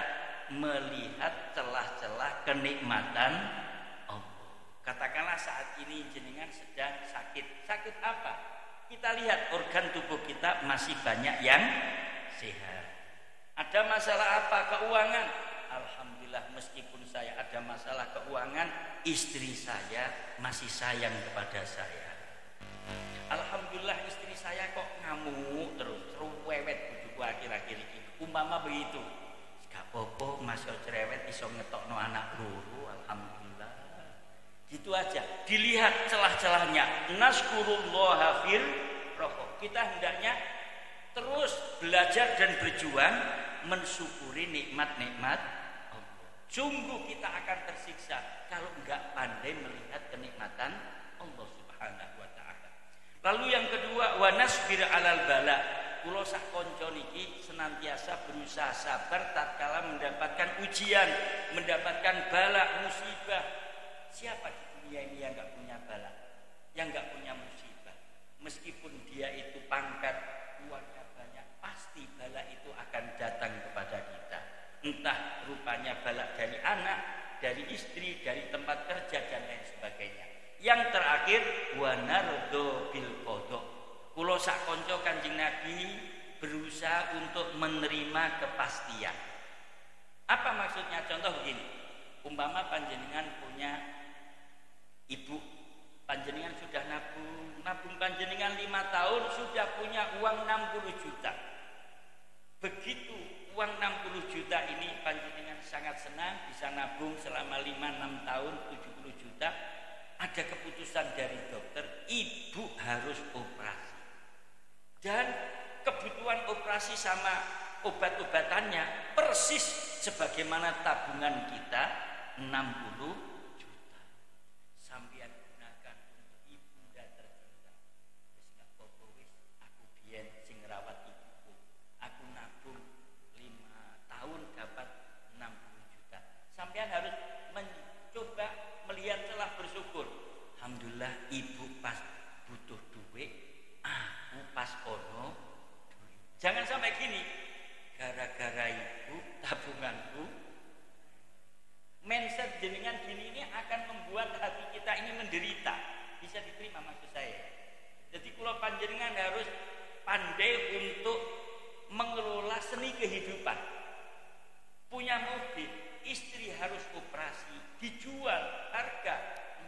melihat celah-celah kenikmatan Allah. Katakanlah saat ini jenengan sedang sakit. Sakit apa? Kita lihat organ tubuh kita masih banyak yang sehat. Ada masalah apa? Keuangan. Alhamdulillah, meskipun saya ada masalah keuangan, istri saya masih sayang kepada saya. Alhamdulillah, istri saya kok ngamuk terus cerewet bujuku akhir-akhir ini. Umpama begitu, gak apa-apa masih cerewet iso ngetokno anak loro. Alhamdulillah. Gitu aja. Dilihat celah-celahnya. Naskurullaha fir roh. Kita hendaknya terus belajar dan berjuang mensyukuri nikmat-nikmat Allah. Sungguh kita akan tersiksa kalau enggak pandai melihat kenikmatan Allah Subhanahu wa taala. Lalu yang kedua, wa nasbir alal bala. Kula sak kanca niki senantiasa berusaha sabar tatkala mendapatkan ujian, mendapatkan bala, musibah. Siapa di dunia ini yang enggak punya bala, yang enggak punya musibah? Meskipun dia itu pangkat, uangnya banyak, pasti bala itu akan datang kepada kita. Entah rupanya bala dari anak, dari istri, dari tempat kerja dan lain sebagainya. Yang terakhir, wa nardo bil qada. Kula sak kanca Kanjeng Nabi berusaha untuk menerima kepastian. Apa maksudnya? Contoh begini. Umpama panjenengan punya ibu, panjenengan sudah nabung panjenengan 5 tahun sudah punya uang 60 juta. Begitu uang 60 juta ini panjenengan sangat senang bisa nabung selama 5-6 tahun 70 juta. Ada keputusan dari dokter, ibu harus operasi. Dan kebutuhan operasi sama obat-obatannya persis sebagaimana tabungan kita 60 juta. Sampeyan gunakan untuk ibunda tercinta. Wis gak apa-apa wis, aku biyen sing ngrawat ibuku. Aku nabung 5 tahun dapat 60 juta. Sampeyan harus mencoba melihat celah bersyukur. Alhamdulillah ibu pas butuh duit, aku pas ono duit. Jangan sampai gini, gara-gara ibu tabunganku. Mindset jenengan gini ini akan membuat hati kita ini menderita. Bisa diterima maksud saya. Jadi kalau panjenengan harus pandai untuk mengelola seni kehidupan. Punya mobil, istri harus operasi, dijual harga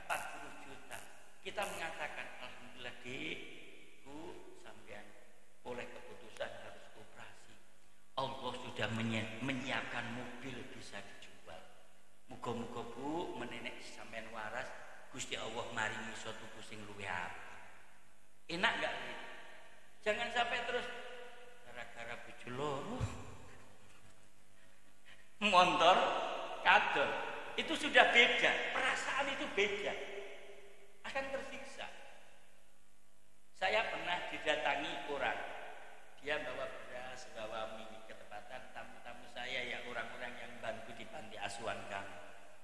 40 juta. Kita mengatakan alhamdulillah Dek, Bu, sampean oleh keputusan harus operasi. Allah sudah menyiapkan mobil bisa dijual. Muga-muga Bu menenek sampean waras, Gusti Allah maringi suatu pusing luwih apik. Enak enggak? Jangan sampai terus gara-gara bojo loro motor kadol. Itu sudah beda, perasaan itu beda, akan tersiksa. Saya pernah didatangi orang, dia bawa beras, bawa mie, ketepatan tamu-tamu saya ya orang-orang yang bantu di panti asuhan kami.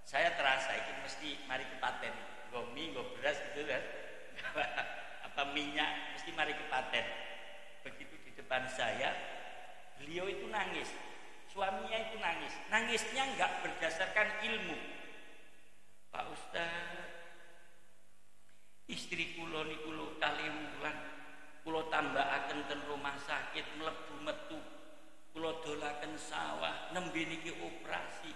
Saya terasa ini mesti mari kepaten, go mie, go beras gitu kan, apa minyak mesti mari kepaten. Begitu di depan saya, beliau itu nangis. Suaminya itu nangis. Nangisnya enggak berdasarkan ilmu. Pak Ustaz, istri kula niku lho kalih wulan kula tambakaken ten rumah sakit mlebu metu. Kula dolaken sawah, nembe niki operasi.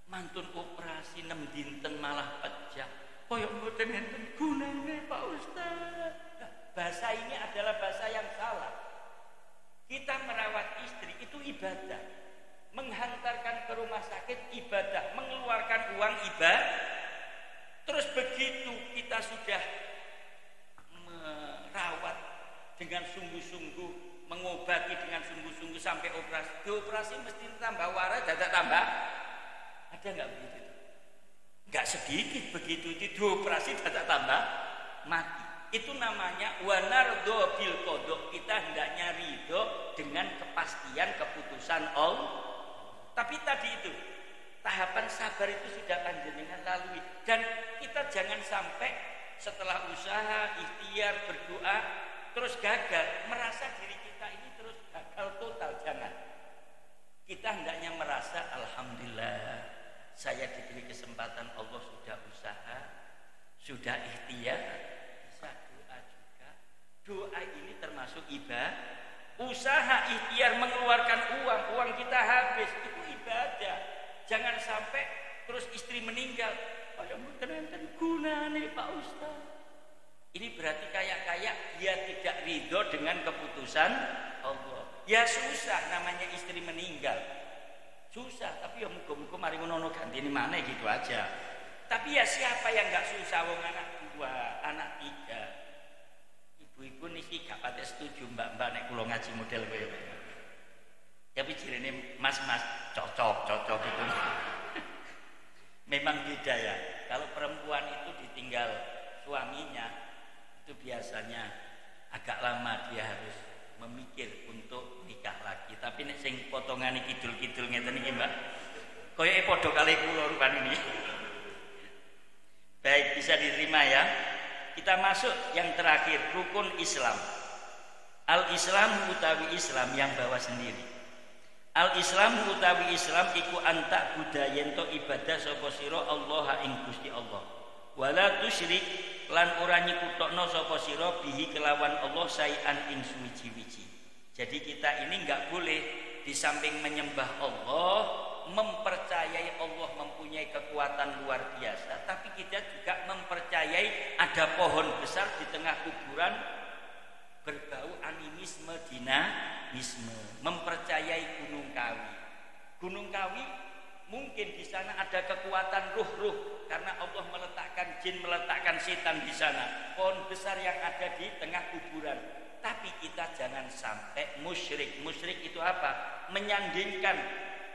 Mantun operasi 6 dinten malah pecah. Kaya mboten enten gunane Pak Ustaz. Bahasa ini adalah bahasa yang salah. Kita merawat istri itu ibadah. Menghantarkan ke rumah sakit ibadah, mengeluarkan uang ibadah. Terus begitu kita sudah merawat dengan sungguh-sungguh, mengobati dengan sungguh-sungguh sampai operasi. Di operasi mesti tambah waras, dadak tambah. Ada enggak begitu? Enggak sedikit begitu, di operasi dadak tambah mati. Itu namanya wanardo bil qada. Kita hendaknya ridho dengan kepastian keputusan Allah. Tapi tadi itu tahapan sabar itu sudah panjenengan lalui, dan kita jangan sampai setelah usaha, ikhtiar, berdoa terus gagal, merasa diri kita ini terus gagal total. Jangan. Kita hendaknya merasa alhamdulillah saya diberi kesempatan, Allah sudah usaha, sudah ikhtiar, bisa doa juga. Doa ini termasuk ibadah. Usaha ikhtiar mengeluarkan uang kita habis, itu ibadah. Jangan sampai terus istri meninggal, pada mboten gunane Pak Ustaz. Ini berarti kayak dia tidak ridho dengan keputusan Allah. Ya susah namanya istri meninggal. Susah, tapi ya muga-muga mari ngono ganti ini mana gitu aja. Tapi ya siapa yang enggak susah, wong anak 2, anak 3. Ibu-ibu niki gak pate setuju mbak-mbak nek kula ngaji model kowe. Tapi jirene mas-mas cocok gitu. Memang beda ya. Kalau perempuan itu ditinggal suaminya, itu biasanya agak lama dia harus memikir untuk nikah lagi. Tapi nek sing potongane kidul-kidul ngeten iki Mbak, koyoke padha kalih kula rupane ini. Baik, bisa diterima ya. Kita masuk yang terakhir, rukun Islam. Al-Islam utawi Islam yang bawa sendiri. Al-Islam utawi Islam iku antak budayen to ibadah sapa sira Allah ing Gusti Allah. Wala tusyrik lan ora nyekutokno sapa sira bihi kelawan Allah sayan ing suwiji-wiji. Jadi kita ini enggak boleh di samping menyembah Allah, mempercayai Allah mempunyai kekuatan luar biasa, tapi kita juga mempercayai ada pohon besar di tengah kuburan berbau animisme, dinamisme, mempercayai Gunung Kawi. Gunung Kawi mungkin di sana ada kekuatan ruh-ruh karena Allah meletakkan jin, meletakkan setan di sana. Pohon besar yang ada di tengah kuburan. Tapi kita jangan sampai musyrik. Musyrik itu apa? Menyandingkan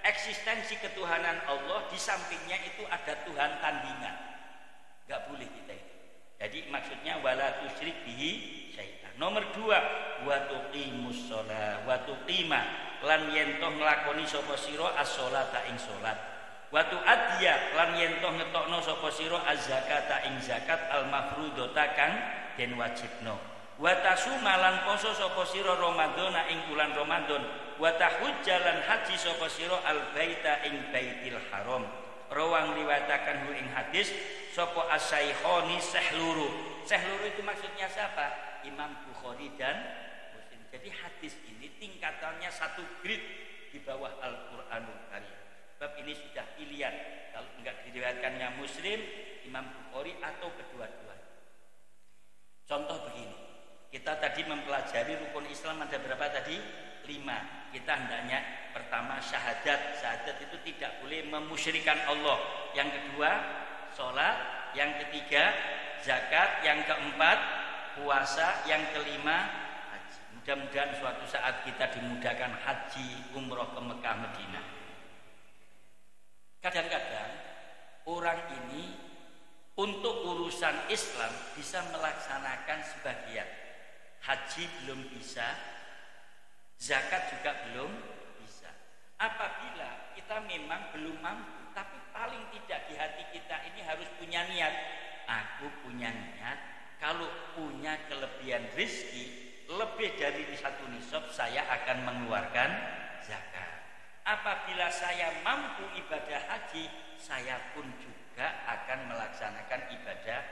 eksistensi ketuhanan Allah, di sampingnya itu ada Tuhan tandingan. Gak boleh kita itu. Jadi maksudnya wala tusyrik bihi syaitan. Nomor 2, wa tuqimus shalah wa tuqima lan yen toh nglakoni sapa sira as-sholata ing salat. Wa tuaddiya lan yen toh ngetokno sapa sira az-zakata ing zakat al-mafrudata kang den wajibno. Wa tasuma lan poso sapa sira Ramadhana ing bulan Ramadan. Wa tahujjalan haji sapa sira al-baita ing Baitil Haram. Rawang riwayataken ing hadis sapa as-saikhoni sehluru. Sehluru itu maksudnya siapa? Imam Bukhari dan Muslim. Jadi hadis ini tingkatannya satu grade di bawah Al-Qur'anul Karim. Sebab ini sudah pilihan. Kalau enggak diriwayatkannya Muslim, Imam Bukhari atau kedua-duanya. Contoh begini. Kita tadi mempelajari rukun Islam ada berapa tadi? 5. Kita hendaknya pertama syahadat. Syahadat itu tidak boleh memusyrikan Allah. Yang kedua, sholat. Yang ketiga, zakat. Yang keempat, puasa. Yang kelima, haji. Mudah-mudahan suatu saat kita dimudahkan haji umroh ke Mekah Madinah. Kadang-kadang orang ini untuk urusan Islam bisa melaksanakan sebagian. Haji belum bisa, zakat juga belum bisa. Apabila kita memang belum mampu, tapi paling tidak di hati kita ini harus punya niat. Aku punya niat, kalau punya kelebihan rezeki lebih dari 1 nisab, saya akan mengeluarkan zakat. Apabila saya mampu ibadah haji, saya pun juga akan melaksanakan ibadah.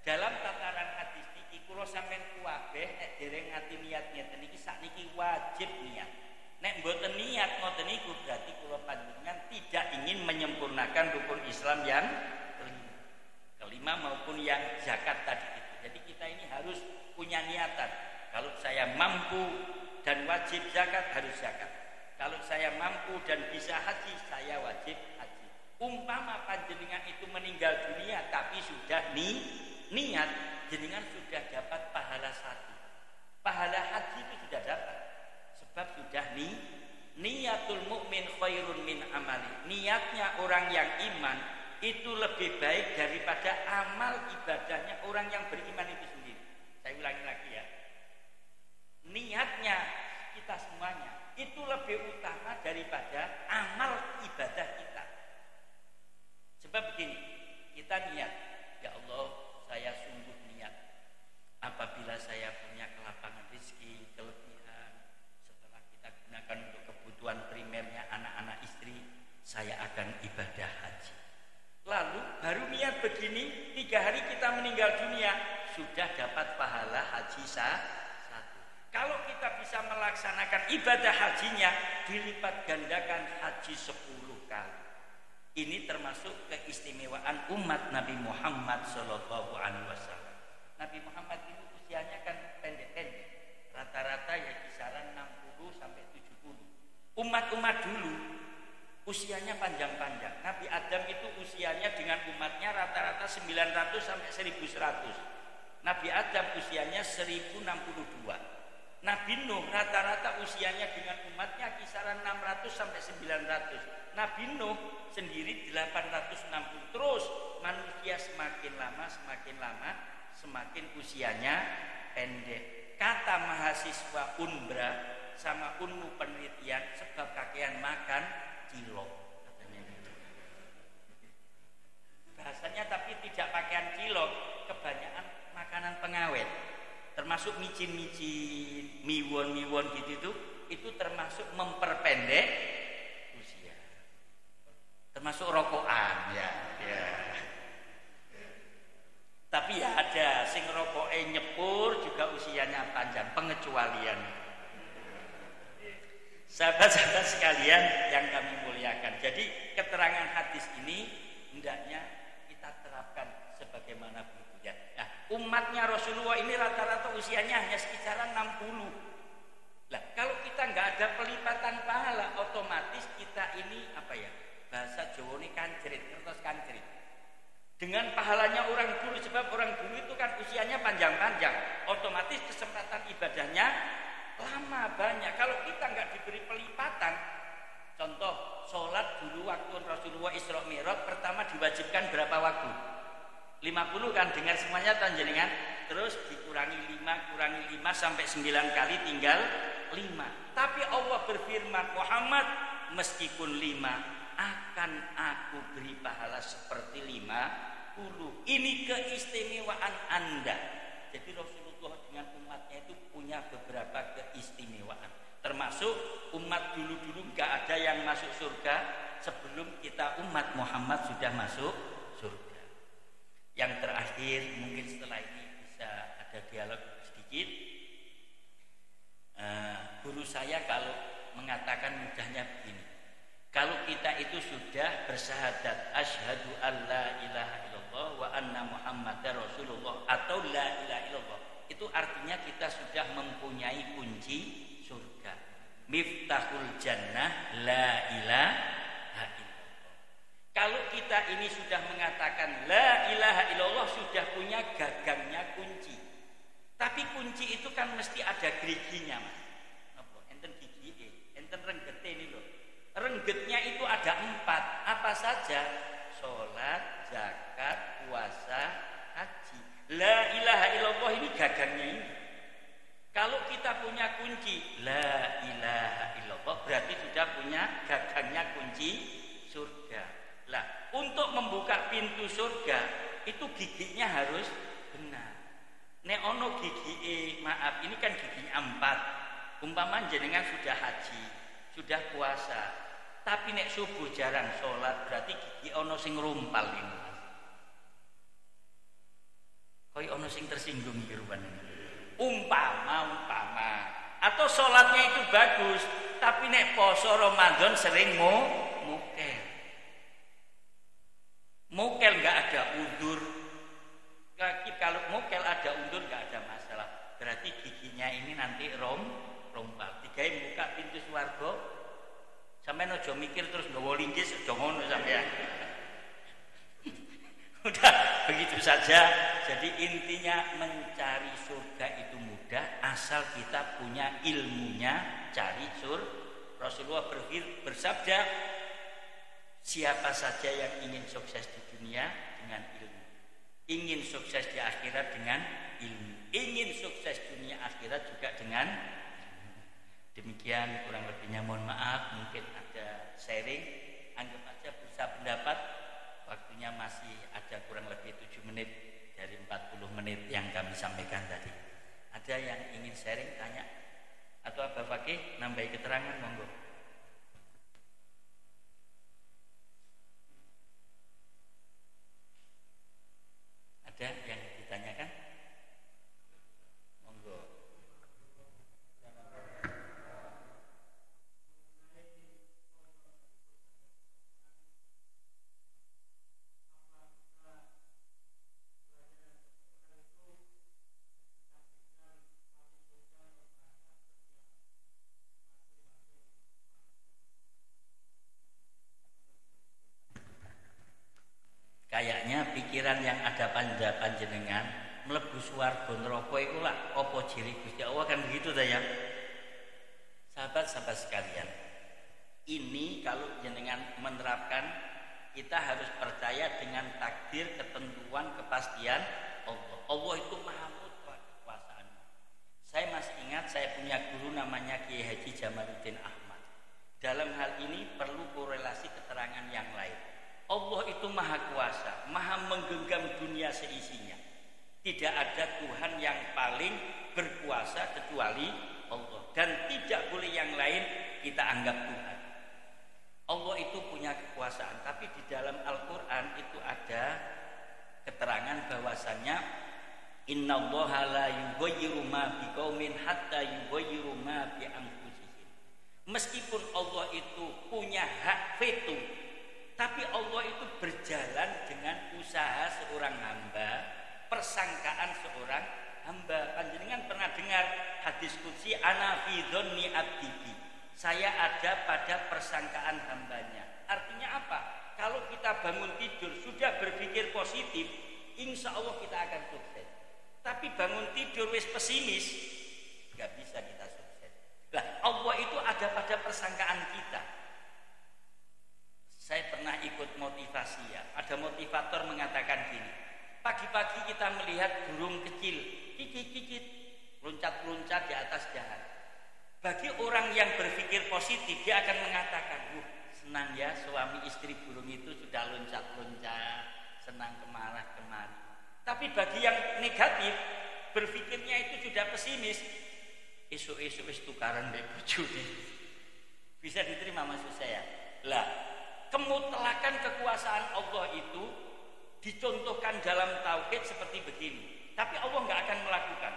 Dalam tataran hadis iki kula sampeyan kuwabeh nek dereng ngati niat ngeten iki sakniki wajib niat. Nek mboten niat ngoten niku berarti kula panjenengan tidak ingin menyempurnakan rukun Islam yang kelima maupun yang zakat tadi itu. Jadi kita ini harus punya niatan. Kalau saya mampu dan wajib zakat, harus zakat. Kalau saya mampu dan bisa haji, saya wajib haji. Umpama panjenengan itu meninggal dunia tapi sudah niat, jenengan sudah dapat pahala 1. Pahala haji itu sudah dapat. Sebab sudah niatul mukmin khairun min amali. Niatnya orang yang iman itu lebih baik daripada amal ibadahnya orang yang beriman itu sendiri. Saya ulangi lagi ya. Niatnya kita semuanya itu lebih utama daripada amal ibadah kita. Sebab begini, kita niat, ya Allah, saya sungguh niat apabila saya punya kelapangan rezeki, kelebihan, setelah kita gunakan untuk kebutuhan primernya melaksanakan ibadah hajinya dilipat gandakan haji 10 kali. Ini termasuk keistimewaan umat Nabi Muhammad Sallallahu Alaihi Wasallam. Nabi Muhammad itu usianya kan pendek-pendek, rata-rata ya kisaran 60 sampai 70. Umat-umat dulu usianya panjang-panjang. Nabi Adam itu usianya dengan umatnya rata-rata 900 sampai 1100. Nabi Adam usianya 1062. Nabi Nuh rata-rata usianya dengan umatnya kisaran 600 sampai 900. Nabi Nuh sendiri 860. Terus manusia semakin lama semakin usianya pendek. Kata mahasiswa Unbra sama Unmu penelitian sebab kakean makan cilok katanya gitu. Bahasanya tapi tidak pakaian cilok, kebanyakan makanan pengawet. Termasuk micin-micin, miwon gitu itu termasuk memperpendek usia. Termasuk rokokan ya. Tapi ya ada sing rokoke nyepur juga usianya panjang, pengecualian. Sahabat-sahabat sekalian yang kami muliakan. Jadi keterangan hadis ini hendaknya kita terapkan sebagaimana berikutnya. Nah, umatnya Rasulullah ini rata-rata usianya hanya sekitaran 60. Lah, kalau kita nggak ada pelipatan pahala, otomatis kita ini apa ya? Bahasa Jawa ini kancrit, kertas kancrit. Dengan pahalanya orang dulu, sebab orang dulu itu kan usianya panjang-panjang, otomatis kesempatan ibadahnya lama banyak. Kalau kita nggak diberi pelipatan, contoh sholat dulu waktu Rasulullah Isra Mi'raj pertama diwajibkan berapa waktu? 50 kan, dengar semuanya tanjenengan. Terus dikurangi 5 sampai 9 kali tinggal 5. Tapi Allah berfirman, Muhammad meskipun 5 akan aku beri pahala seperti 50. Ini keistimewaan Anda. Jadi Rasulullah dengan umatnya itu punya beberapa keistimewaan. Termasuk umat dulu-dulu gak ada yang masuk surga sebelum kita umat Muhammad sudah masuk surga. Yang terakhir mungkin setelah ini bisa ada dialog sedikit. Guru saya kalau mengatakan mudahnya begini. Kalau kita itu sudah bersyahadat asyhadu alla ilaha illallah wa anna muhammadar rasulullah atau la ilaha illallah, itu artinya kita sudah mempunyai kunci surga. Miftahul jannah la ilaha illallah. Kalau kita ini sudah mengatakan la ilaha illallah, sudah punya gagangnya kunci. Tapi kunci itu kan mesti ada geriginya, Mas. Napa? Enten gigi, enten renggete ini loh. Renggetnya itu ada 4. Apa saja? Sholat, zakat, puasa, haji. La ilaha illallah ini gagangnya ini. Kalau kita punya kunci la ilaha illallah, berarti sudah punya gagangnya kunci surga. Lah, untuk membuka pintu surga itu giginya harus benar. Nek ono gigi maaf, ini kan giginya 4. Umpama jenengan sudah haji, sudah puasa, tapi nek subuh jarang sholat, berarti gigi ono sing rumpal ini. Koi ono sing tersinggung iki rupane. Umpama atau sholatnya itu bagus, tapi nek poso Ramadan sering mukel nggak ada udur. Kalau mukel ada udur nggak ada masalah, berarti giginya ini nanti rompal. Digawe buka pintu swarga, sampeyan aja mikir terus nggawa linggis aja ngono sampeyan. Udah begitu saja. Jadi intinya mencari surga itu mudah asal kita punya ilmunya. Cari Rasulullah bersabda, siapa saja yang ingin sukses di dunia dengan ilmu, ingin sukses di akhirat dengan ilmu, ingin sukses dunia akhirat juga dengan ilmu. Demikian kurang lebihnya, mohon maaf, mungkin ada sharing, anggap aja berusaha pendapat. Waktunya masih ada kurang lebih 7 menit dari 40 menit yang kami sampaikan tadi. Ada yang ingin sharing, tanya, atau Abah Fakih nambahi keterangan, monggo. Ada yang ditanyakan? Monggo. pikiran yang ada pada panjenengan mlebu swarga neraka iku lak apa jiri Gusti Allah, kan begitu ta ya. Sahabat-sahabat sekalian, ini kalau jenengan menerapkan, kita harus percaya dengan takdir, ketentuan, kepastian Allah. Allah itu maha mutlak kekuasaan. Saya masih ingat saya punya guru namanya Kiai Haji Jamaluddin Ahmad. Dalam hal ini perlu korelasi keterangan yang lain. Allah itu maha kuasa, maha menggenggam dunia seisinya. Tidak ada Tuhan yang paling berkuasa kecuali Allah, dan tidak boleh yang lain kita anggap Tuhan. Allah itu punya kekuasaan, tapi di dalam Al-Quran itu ada keterangan bahwasannya innallaha la yughayyiru ma biqaumin hatta yughayyiru ma bi anfusihim. Meskipun Allah itu punya hak veto, tapi Allah itu berjalan dengan usaha seorang hamba, persangkaan seorang hamba. Panjenengan pernah dengar hadis qudsi, ana fi dzanni abdi, saya ada pada persangkaan hambanya. Artinya apa? Kalau kita bangun tidur sudah berpikir positif, insya Allah kita akan sukses. Tapi bangun tidur wis pesimis, nggak bisa kita sukses. Lah, Allah itu ada pada persangkaan kita. Saya pernah ikut motivasi ya. Ada motivator mengatakan gini, pagi-pagi kita melihat burung kecil, kikit-kikit, loncat-loncat di atas dahan. Bagi orang yang berpikir positif, dia akan mengatakan, senang ya suami istri burung itu sudah loncat-loncat, senang kemari. Tapi bagi yang negatif, berpikirnya itu sudah pesimis, esok-esok wis tukaran mbek bojone. Bisa diterima maksud saya? Lah, kemutlakan kekuasaan Allah itu dicontohkan dalam tauhid seperti begini. Tapi Allah nggak akan melakukan.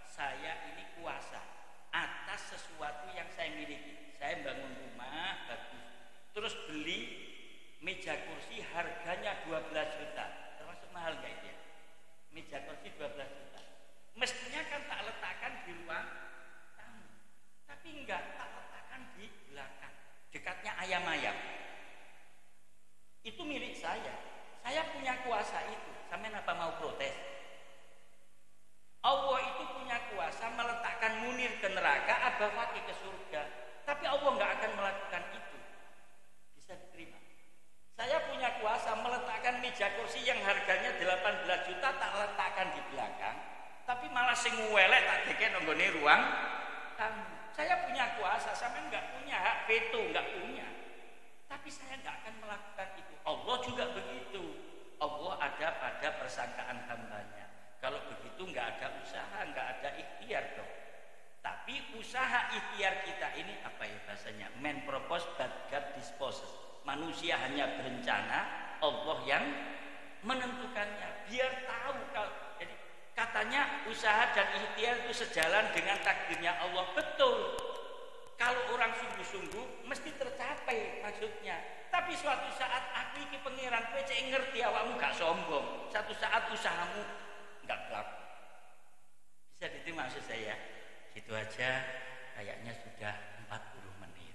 Saya ini kuasa atas sesuatu yang saya miliki. Saya bangun rumah bagus, terus beli meja kursi harganya 12 juta. Termasuk mahal nggak itu ya? Meja kursi 12 juta. Mestinya kan tak letakkan di ruang tamu, tapi enggak, tak letakkan di belakang, dekatnya ayam-ayam. Itu milik saya. Saya punya kuasa itu. Sampeyan apa mau protes? Allah itu punya kuasa meletakkan Munir ke neraka, Abah Fakih ke surga. Tapi Allah nggak akan melakukan itu. Bisa diterima. Saya punya kuasa meletakkan meja kursi yang harganya 18 juta tak letakkan di belakang, tapi malah sing welek tak deken nggone ruang tamu. Saya punya kuasa, sampean nggak punya hak veto, nggak punya. Tapi saya nggak akan melakukan itu. Allah juga begitu. Allah ada pada persangkaan hambanya. Kalau begitu nggak ada usaha, nggak ada ikhtiar dong. Tapi usaha ikhtiar kita ini apa ya bahasanya? Man propose but God disposes. Manusia hanya berencana, Allah yang menentukannya. Biar tahu kalau jadi katanya usaha dan ikhtiar itu sejalan dengan takdirnya Allah. Betul. Kalau orang sungguh-sungguh mesti tercapai maksudnya. Tapi suatu saat aku iki pangeran, kowe cek ngerti awakmu gak sombong. Satu saat usahamu enggak berlaku. Bisa diterima maksud saya? Gitu aja, kayaknya sudah 40 menit.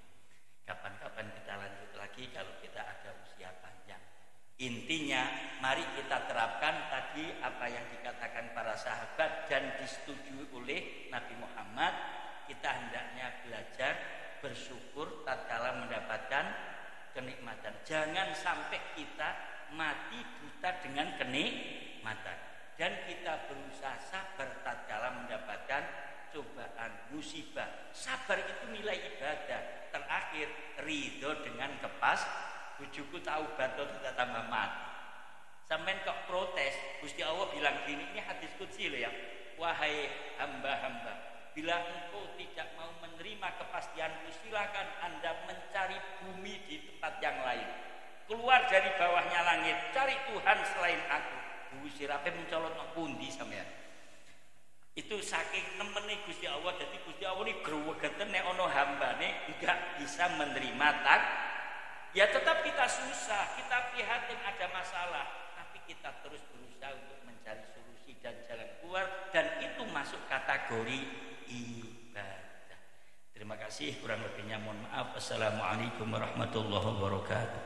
Kapan-kapan kita lanjut lagi kalau kita ada usia panjang. Intinya, mari kita terapkan tadi apa yang dikatakan para sahabat dan disetujui oleh Nabi Muhammad. Kita hendaknya belajar bersyukur tatkala mendapatkan kenikmatan. Jangan sampai kita mati buta dengan kenikmatan. Dan kita berusaha sabar tatkala mendapatkan cobaan, musibah. Sabar itu nilai ibadah. Terakhir, ridho dengan kepas. Bujuku tahu batul tidak tambah mati. Sampai kok protes, Gusti Allah bilang gini, ini hadis qudsi loh ya. Wahai hamba-hamba, bila engkau tidak mau menerima kepastianku, silakan Anda mencari bumi di tempat yang lain. Keluar dari bawahnya langit, cari Tuhan selain aku. Bu sirape mencolot nang pundi sampean? Itu saking nemene Gusti Allah, jadi Gusti Allah ini grewegeten nek ana hambane enggak bisa menerima tak. Ya tetap kita susah, kita prihatin ada masalah, tapi kita terus berusaha untuk mencari solusi dan jalan keluar, dan itu masuk kategori ibadah. Terima kasih, kurang lebihnya mohon maaf. Assalamualaikum warahmatullahi wabarakatuh.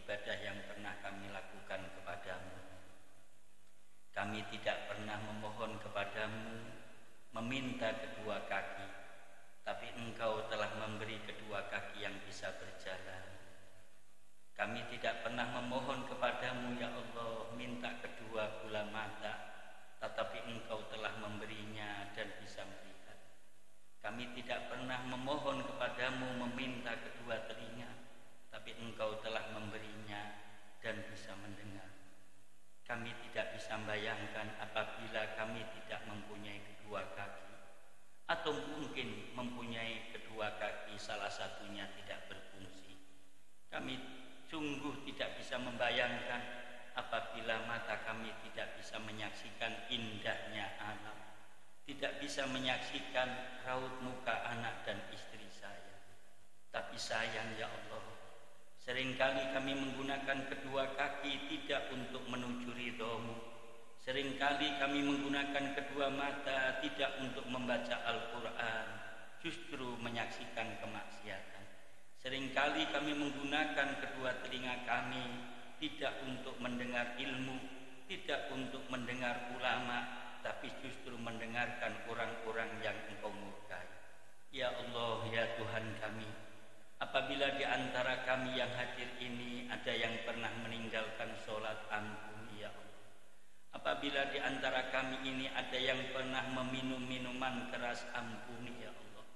ibadah yang pernah kami lakukan kepadamu. Kami tidak pernah memohon kepadamu meminta kedua kaki, tapi Engkau telah memberi kedua kaki yang bisa berjalan. Kami tidak pernah memohon kepadamu ya Allah minta kedua bola mata, tetapi Engkau telah memberinya dan bisa melihat. Kami tidak pernah memohon kepadamu meminta kedua telinga, tapi Engkau telah memberinya dan bisa mendengar. Kami tidak bisa membayangkan apabila kami tidak mempunyai kedua kaki, atau mungkin mempunyai kedua kaki salah satunya tidak berfungsi. Kami sungguh tidak bisa membayangkan apabila mata kami tidak bisa menyaksikan indahnya alam, tidak bisa menyaksikan raut muka anak dan istri saya. Tapi sayang ya Allah, seringkali kami menggunakan kedua kaki tidak untuk menuju ridho-Mu. Seringkali kami menggunakan kedua mata tidak untuk membaca Al-Quran, justru menyaksikan kemaksiatan. Seringkali kami menggunakan kedua telinga kami tidak untuk mendengar ilmu, tidak untuk mendengar ulama, tapi justru mendengarkan orang-orang yang Engkau murkai. Ya Allah, ya Tuhan kami, apabila di antara kami yang hadir ini ada yang pernah meninggalkan sholat, ampuni ya Allah. Apabila di antara kami ini ada yang pernah meminum minuman keras, ampuni ya Allah.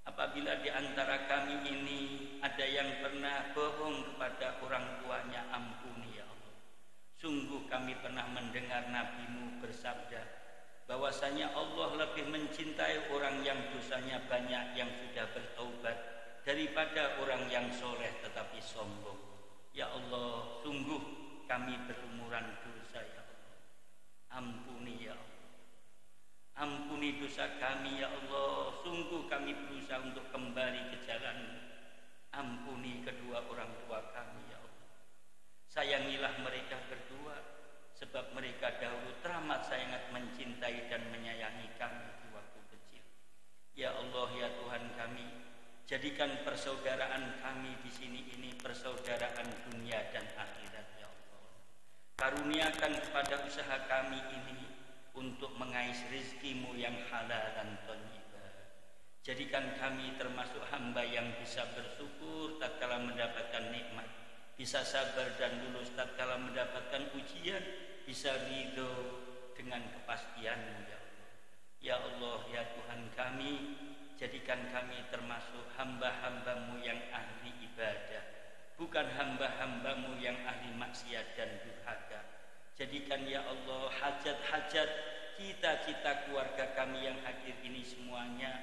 Apabila di antara kami ini ada yang pernah bohong kepada orang tuanya, ampuni ya Allah. Sungguh kami pernah mendengar Nabi-Mu bersabda bahwasanya Allah lebih mencintai orang yang dosanya banyak yang sudah bertaubat daripada orang yang soleh tetapi sombong. Ya Allah, sungguh kami berumuran dosa ya Allah. Ampuni ya Allah. Ampuni dosa kami ya Allah. Sungguh kami berusaha untuk kembali ke jalan-Mu. Ampuni kedua orang tua kami ya Allah. Sayangilah mereka berdua, sebab mereka dahulu teramat sangat mencintai dan menyayangi kami di waktu kecil. Ya Allah, ya Tuhan kami, jadikan persaudaraan kami di sini ini persaudaraan dunia dan akhirat ya Allah. Karuniakan kepada usaha kami ini untuk mengais rizki-Mu yang halal dan thayyibah. Jadikan kami termasuk hamba yang bisa bersyukur tatkala mendapatkan nikmat, bisa sabar dan lulus tatkala mendapatkan ujian, bisa ridho dengan kepastian-Mu ya Allah. Ya Allah, ya Tuhan kami, jadikan kami termasuk hamba-hamba-Mu yang ahli ibadah, bukan hamba-hamba-Mu yang ahli maksiat dan durhaka. Jadikan ya Allah hajat-hajat, cita-cita keluarga kami yang hadir ini semuanya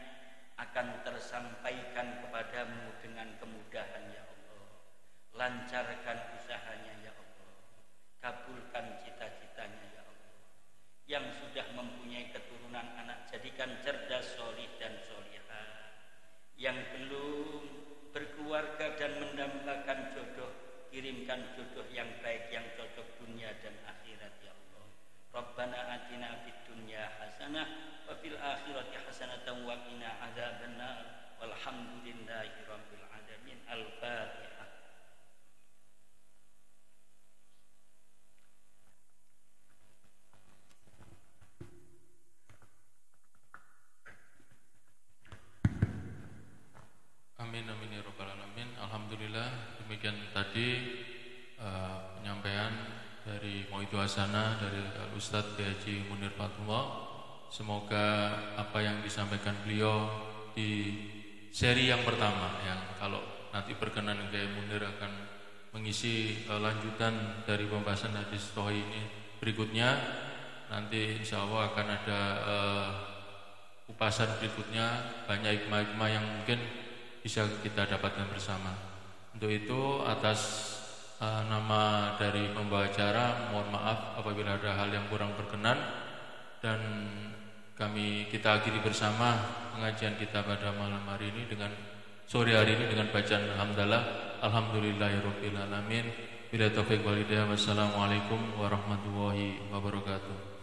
akan tersampaikan kepadamu dengan kemudahan ya Allah. Lancarkan usahanya ya Allah. Kabulkan cita-citanya ya Allah. Yang sudah mempunyai keturunan anak, jadikan cerdas, solih dan solihah. Yang belum berkeluarga dan mendambakan jodoh, kirimkan jodoh yang baik, yang cocok dunia dan akhirat ya Allah. Rabbana atina fid dunya hasanah wa fil akhirati hasanatan wa qina adzabannar. Walhamdulillahi rabbil alamin. Al-Fatihah. Amin amin ya rabbal alamin. Alhamdulillah, demikian tadi penyampaian dari Mu'idu Hasanah dari Ustadz Haji Munir Fatullah. Semoga apa yang disampaikan beliau di seri yang pertama, yang kalau nanti berkenan Kiai Munir akan mengisi lanjutan dari pembahasan hadis Tohi ini berikutnya, nanti insya Allah akan ada kupasan berikutnya, banyak hikmah-hikmah yang mungkin bisa kita dapatkan bersama. Untuk itu atas nama dari pembawa acara, mohon maaf apabila ada hal yang kurang berkenan, dan kita akhiri bersama pengajian kita pada malam hari ini dengan sore hari ini dengan bacaan alhamdulillahirabbil alamin. Bila taufik wal hidayah. Wassalamualaikum warahmatullahi wabarakatuh.